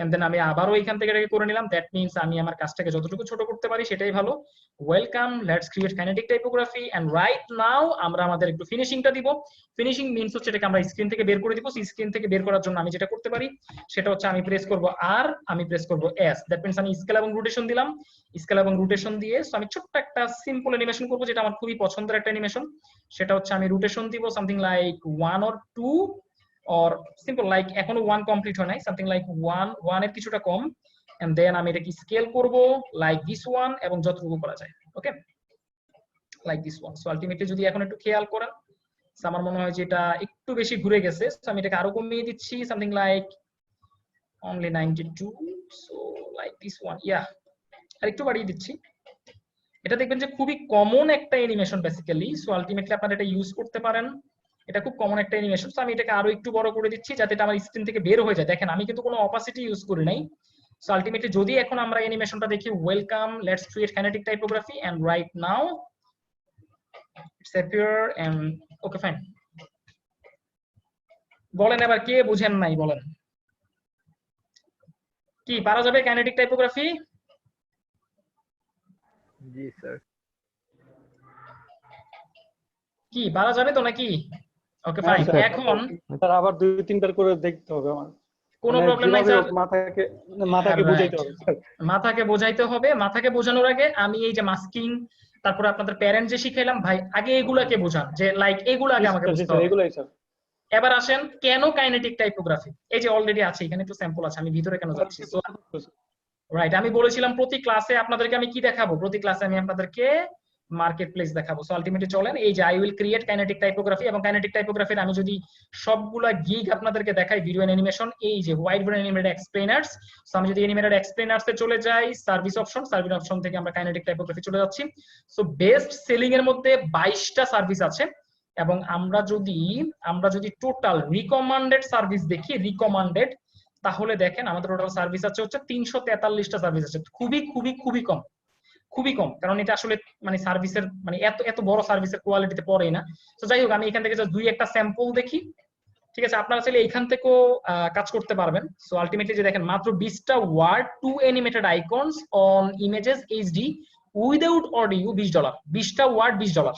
এন্ড দেন আমি আবারও এখান থেকে এটাকে করে নিলাম। দ্যাট মিন্স আমি আমার কাজটাকে যতটুকু ছোট করতে পারি সেটাই ভালো। Welcome, let's create kinetic typography, and right now আমরা আমাদের একটু ফিনিশিংটা দিব। ফিনিশিং মিন্স হচ্ছে এটাকে আমরা স্ক্রিন থেকে বের করে দিব। স্ক্রিন থেকে বের করার জন্য আমি যেটা করতে পারি সেটা হচ্ছে আমি প্রেস করব আর, আমি প্রেস করব এস। দ্যাট মিন্স আমি স্কেল এবং রোটেশন দিলাম, স্কেল এবং রোটেশন দিয়ে সো আমি ছোট্ট একটা সিম্পল অ্যানিমেশন করব, যেটা আমার খুবই পছন্দের একটা অ্যানিমেশন। সেটা হচ্ছে আমি রোটেশন দিব something like 1 or 2 or simple like এখনো 1 কমপ্লিট হয় নাই, সামথিং লাইক 1 এর কিছুটা কম। এন্ড দেন আমি এটাকে স্কেল করব লাইক দিস ওয়ান, এবং যতটুকু করা যায়। Okay, like this one. So ultimately যদি এখন একটু খেয়াল করেন, আমার মনে হয় যে এটা একটু বেশি ঘুরে গেছে, সো আমি এটাকে আরো কমিয়ে দিচ্ছি something like only 92, so like this one, yeah আর একটু বাড়িয়ে দিচ্ছি। এটা দেখবেন যে খুবই কমন একটা অ্যানিমেশন বেসিক্যালি, সো আলটিমেটলি আপনারা এটা ইউজ করতে পারেন, এটা খুব কমন একটা অ্যানিমেশন। সো আমি এটাকে আরো একটু বড় করে দিচ্ছি যাতে এটা আমার স্ক্রিন থেকে বের হয়ে যায়। দেখেন আমি কিন্তু কোনো অপাসিটি ইউজ করি নাই। সো আলটিমেটলি যদি এখন আমরা অ্যানিমেশনটা দেখি, welcome, let's create kinetic typography, and right now it's appear, and okay fine. বলেন এবার কে বুঝেন নাই, বলেন কি পারা যাবে কাইনেটিক টাইপোগ্রাফি? জি স্যার। কি পারা যাবে তো নাকি? Okay fine. এখন স্যার আবার 2-3বার করে দেখতে হবে আমার, কোনো প্রবলেম নাই স্যার, মাথাকে বুঝাইতে হবে স্যার। মাথাকে বোঝাইতে হবে। মাথাকে বোঝানোর আগে আমি এই যে মাস্কিং, তারপরে আপনাদের প্যারেন্ট যে শিখাইলাম ভাই, আগে এগুলাকে বোঝান, যে লাইক এগুলো আগে আমাকে বুঝতে হবে। এগুলাই স্যার। এবার আসেন কেন কাইনেটিক টাইপোগ্রাফি, এই যে অলরেডি আছে এখানে একটু স্যাম্পল আছে, আমি ভিতরে কেন যাচ্ছি? সো রাইট, আমি বলেছিলাম প্রতি ক্লাসে আপনাদেরকে আমি কি দেখাবো, প্রতি ক্লাসে আমি আপনাদেরকে মার্কেট প্লেস দেখাবো। সো আলটিমেটলি চলেন এই যে I will create kinetic typography, এবং কাইনেটিক টাইপোগ্রাফির আমি যদি সবগুলা গিগ আপনাদেরকে দেখাই, ভিডিও এন্ড অ্যানিমেশন, এই যে হোয়াইট বোর্ড অ্যানিমেটেড এক্সপ্লেনার্স। সো আমি যদি অ্যানিমেটেড এক্সপ্লেনার্স এ চলে যাই, সার্ভিস অপশন, সার্ভিস অপশন থেকে আমরা কাইনেটিক টাইপোগ্রাফি চলে যাচ্ছি। সো বেস্ট সেলিং এর মধ্যে 22টা সার্ভিস আছে, এবং আমরা যদি টোটাল রিকমান্ডেড সার্ভিস দেখি, রিকমান্ডেড, তাহলে দেখেন আমাদের টোটাল সার্ভিস আছে হচ্ছে 343টা সার্ভিস আছে। খুবই খুবই খুবই কম, খুবই কম, কারণ এটা আসলে মানে সার্ভিসের মানে এত বড় সার্ভিসের কোয়ালিটিতে পড়েই না। তো যাই হোক, আমি এখান থেকে দুই একটা স্যাম্পল দেখি, ঠিক আছে? আপনারা চাইলে এখান থেকেও কাজ করতে পারবেন। সো আলটিমেটলি যে দেখেন মাত্র 20টা word, 2 animated icons on images HD without audio, $20, 20টা ওয়ার্ড $20।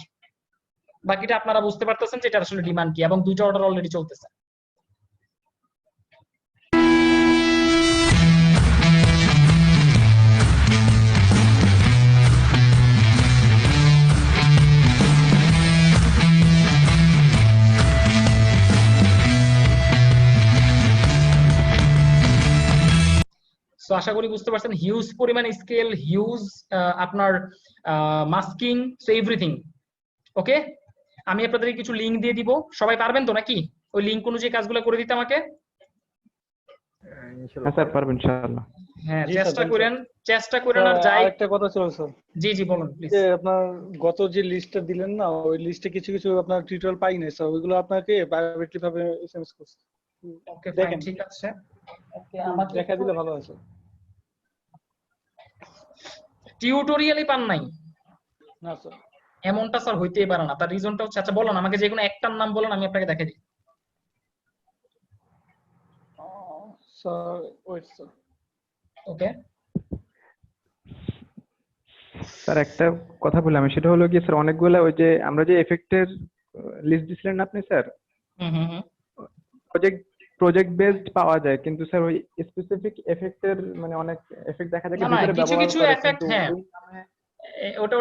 বাকিটা আপনারা বুঝতে পারতেছেন যে এটা আসলে ডিমান্ড কি, এবং 2টা অর্ডার অলরেডি চলতেছে। আশা করি বুঝতে পারছেন, হিউজ পরিমাণ স্কেল, হিউজ আপনার মাস্কিং, সো এভরিথিং। ওকে, আমি আপনাদেরকে কিছু লিংক দিয়ে দিব, সবাই পারবেন তো নাকি ওই লিংক অনুযায়ী কাজগুলো করে দিতে আমাকে? ইনশাআল্লাহ হ্যাঁ স্যার পারবেন ইনশাআল্লাহ। হ্যাঁ, জি স্যার, চেষ্টা দেন করেন, চেষ্টা করেন। স্যার। আর যাই, আরেকটা কথা ছিল স্যার, জি জি বলুন প্লিজ। যে আপনার গত যে লিস্টটা দিলেন না, ওই লিস্টে কিছু কিছু আপনার টিউটোরিয়াল পাই নাই স্যার, ওইগুলো আপনাকে প্রাইভেটলি ভাবে এসএমএস করছি। ওকে ফাইন, দেখেন, ঠিক আছে। ওকে, একটু আমাকে দেখা দিলে ভালো হয় স্যার। টিউটোরিয়ালই পান নাই না স্যার, এমনটা স্যার হইতেই পারে না। তার রিজনটা হচ্ছে, আচ্ছা বলুন আমাকে, যে কোনো একটার নাম বলুন, আমি আপনাকে দেখাই দিই। Sir wait sir. Okay, sir একটা কথা বললাম, সেটা হলো কি স্যার, অনেকগুলো ওই যে আমরা যে এফেক্টের লিস্ট দিছিলেন না আপনি স্যার, হুম। প্রজেক্ট বেসড পাওয়া যায়, কিন্তু স্যার ওই স্পেসিফিক এফেক্টের মানে অনেক এফেক্ট দেখা যায় কি না না, ভিতরে কিছু ব্যবহার কিছু করে, এফেক্ট, কিন্তু হ্যাঁ, ওই নামে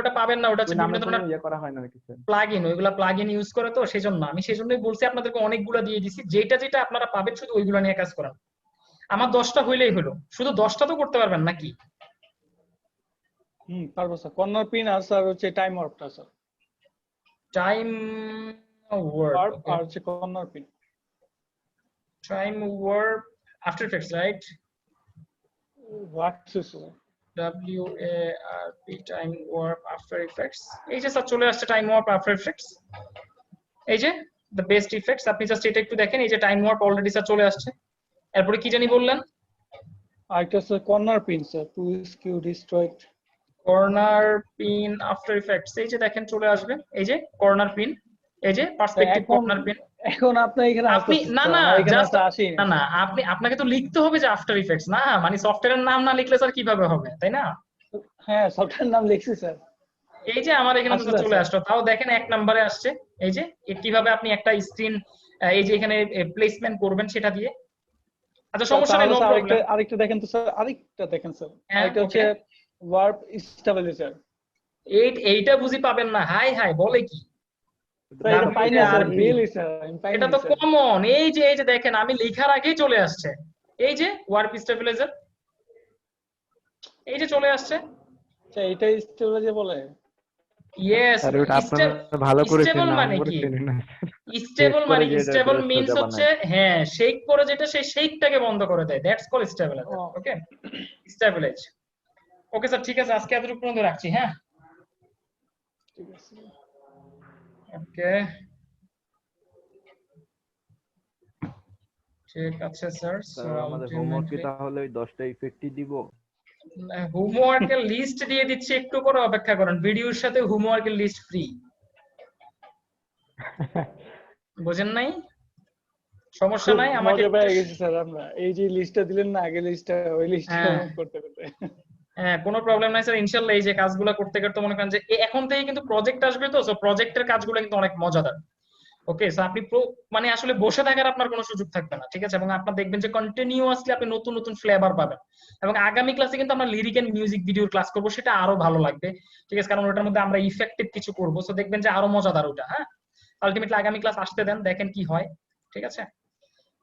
ওটা পাবেন না, ওটা ওই হচ্ছে নামে বিভিন্ন কোনো ধরনের ইয়ে করা হয় না নাকি স্যার? প্লাগইন, ওইগুলা প্লাগইন ইউজ করে, তো সেজন্য আমি সেজন্যই বলছি আপনাদেরকে অনেকগুলা দিয়ে দিছি, যেটা যেটা আপনারা পাবেন শুধু ওইগুলা নিয়ে কাজ করেন। আমার 10টা হইলেই হলো, শুধু 10টা তো করতে পারবেন নাকি? পারবো স্যার। কর্নার পিন আর স্যার হচ্ছে টাইম ওয়ার্পটা sir. Time word, warp okay, আর হচ্ছে corner pin. Time word after effects, right? Warps sir. WARP, time warp after effects. এই যে স্যার চলে আসছে টাইম ওয়ার্প আফটার ইফেক্টস, এই যে দ্য বেস্ট ইফেক্টস। আপনি জাস্ট এটা একটু দেখেন, এই যে টাইম ওয়ার্প অলরেডি স্যার চলে আসছে। এরপরে কি জানি বললেন? আরেকটা sir corner pin sir, to skew destroyed. Corner pin After effects, এই যে দেখেন চলে আসবে, এই যে কর্নার পিন, এই যে পার্সপেক্টিভ এখন কর্নার পিন। এখন আপনি এখানে আপনি আসতেছেন না স্যার, না আমার এখানে জাস্ট, আসা আসি না না, আপনাকে তো লিখতে হবে যে আফটার ইফেক্টস, না মানে সফটওয়্যারের নাম না লিখলে স্যার কিভাবে হবে, তাই না? হ্যাঁ, সফটওয়্যার নাম লিখছি স্যার। এই যে আমার এখানে তো আসলে চলে স্যার, আসলো, তাও দেখেন 1 নম্বরে আসছে। এই যে কিভাবে আপনি একটা স্ক্রিন এই যে এখানে প্লেসমেন্ট করবেন সেটা দিয়ে। আচ্ছা সমস্যা নেই, তাহলে নো স্যার প্রবলেম। আরেকটা দেখেন তো স্যার, আরেকটা দেখেন স্যার। হ্যাঁ, আরেকটা হচ্ছে ওকে, ওয়ার্প স্টেবিলাইজার। এইটা বুঝি পাবেন না? হাই হাই বলে কি? স্যার এটা পাই না স্যার, WARP, রিয়েলি স্যার আমি পাই এটা না তো স্যার। কমন। এই যে দেখেন, আমি লেখার আগেই চলে আসছে, এই যে ওয়ার্প স্টেবিলাইজার, এই যে চলে আসছে। আচ্ছা, এটাই স্টেবিলাইজার বলে? ইয়েস, স্যার ওটা আপনারা ভালো করে স্টেবল চেনেন, মানে আমি করে কি? চিনি না। স্টেবল করে মানে যে কি? এটা স্টেবল পুরো মিন্স সোজা হচ্ছে, বানায়। হ্যাঁ, শেক করে যেটা, সেই শেকটাকে বন্ধ করে দেয়, that's call stabiliser. Oh, okay, stabilise. Okay sir, ঠিক আছে, আজকে এতটুকু পর্যন্ত রাখছি। হ্যাঁ, ঠিক আছে। ওকে, ঠিক আছে স্যার। সো স্যার আমাদের হোমওয়ার্ক কি তাহলে ওই 10টা ইফেক্টই দিব? হোমওয়ার্কের লিস্ট দিয়ে দিচ্ছি, একটু করে অপেক্ষা করেন, ভিডিওর সাথে হোমওয়ার্কের লিস্ট ফ্রি, বুঝেন নাই? সমস্যা খুব নাই, আমাকে মজা পেয়ে গেছি স্যার আমরা, এই যে লিস্টটা দিলেন না আগে, লিস্টটা ওই লিস্টটা হ্যাঁ করতে করতে। হ্যাঁ, কোনো প্রবলেম নাই স্যার, ইনশাল্লাহ। এই যে কাজগুলো করতে করতে মনে করেন যে এখন থেকে কিন্তু প্রজেক্ট আসবে, তো সো প্রজেক্টের কাজগুলো কিন্তু অনেক মজাদার। ওকে, সো আপনি মানে আসলে বসে থাকার আপনার কোনো সুযোগ থাকবে না, ঠিক আছে? এবং আপনার দেখবেন যে কন্টিনিউয়াসলি আপনি নতুন নতুন ফ্লেভার পাবেন। এবং আগামী ক্লাসে কিন্তু আমরা লিরিক এন্ড মিউজিক ভিডিওর ক্লাস করবো, সেটা আরো ভালো লাগবে, ঠিক আছে? কারণ ওটার মধ্যে আমরা ইফেক্টিভ কিছু করবো, সো দেখবেন যে আরো মজাদার ওটা। হ্যাঁ, আলটিমেটলি আগামী ক্লাস আসতে দেন, দেখেন কি হয়, ঠিক আছে?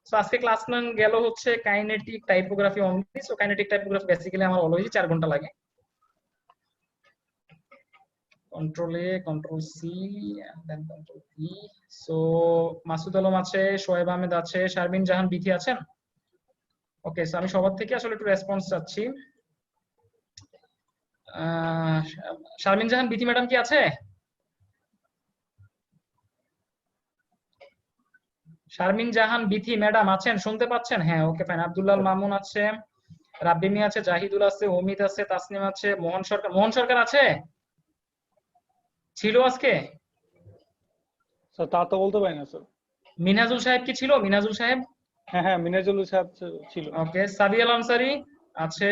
সো আজকে ক্লাস গেল হচ্ছে kinetic typography only. So kinetic typography basically আমার অলওয়েজ 4 ঘন্টা লাগে। Control A, control C, and then control V. So Masud Alam আছে, শোয়েব আহমেদ আছে, শারমিন জাহান বিথি আছেন। ওকে, সো আমি সবার থেকে আসলে একটু রেসপন্স চাচ্ছি। শারমিন জাহান বিথি ম্যাডাম কি আছে? শারমিন জাহান বিথি ম্যাডাম আছেন, শুনতে পাচ্ছেন? হ্যাঁ, ওকে ফাইন। আব্দুল্লাহ মামুন আছে, রাব্বি মিয়া আছে, জাহিদুল আছে, অমিত আছে, তাসনিম আছে, মোহন সরকার আছে, ছিল আজকে? স্যার তা তো বলতে পারি না স্যার। মিনহাজুল সাহেব কি ছিল? মিনহাজুল সাহেব, হ্যাঁ হ্যাঁ, মিনাজুল সাহেব ছিল। ওকে। সাবিয়াল আনসারি আছে,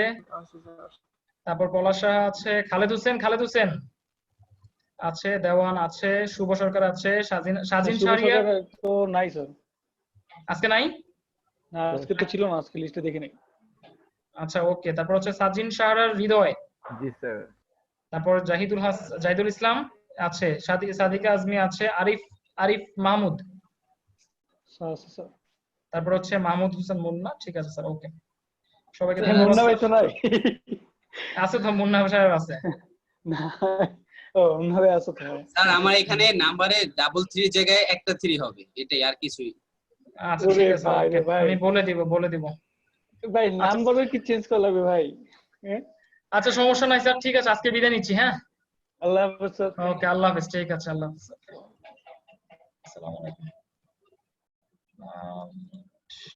তারপর পলাশ সাহা আছে, খালেদ হোসেন আছে, দেওয়ান আছে, শুভ সরকার আছে, সাজিন শুভ শাহরিয়ার সরকার তো নাই স্যার। আজকে নাই? না, আজকে তো ছিল না, আজকে লিস্টে দেখি নাই। আচ্ছা, ওকে। তারপর হচ্ছে সাজিন শাহরার হৃদয়, জি স্যার। তারপর জাহিদুল ইসলাম আছে, সাদিকা আজমি আছে, আরিফ মাহমুদ, স্যার আছে স্যার। তারপর হচ্ছে মাহমুদ হোসেন মুন্না, ঠিক আছে স্যার, ওকে। সবাইকে হ্যাঁ, ধন্যবাদ মুন্না ভাই তো নাই। আছে তো, মুন্না সাহেব আছে। না, ও মুন্না ভাই আছে তো। স্যার আমার এখানে নাম্বারে 33 জায়গায় একটা 3 হবে, এটাই আর কিছুই। আচ্ছা ওরে ঠিক আছে, ভাই রে okay, ভাই। আমি বলে দিব। ভাই আচ্ছা। নাম্বারও কি চেঞ্জ করা লাগবে ভাই? হ্যাঁ? আচ্ছা সমস্যা নাই স্যার, ঠিক আছে আজকে বিদায় নিচ্ছি। হ্যাঁ, আল্লাহ হাফেজ স্যার। ওকে, আল্লাহ হাফেজ। ঠিক আছে, আল্লাহ হাফেজ। আসসালামু আলাইকুম।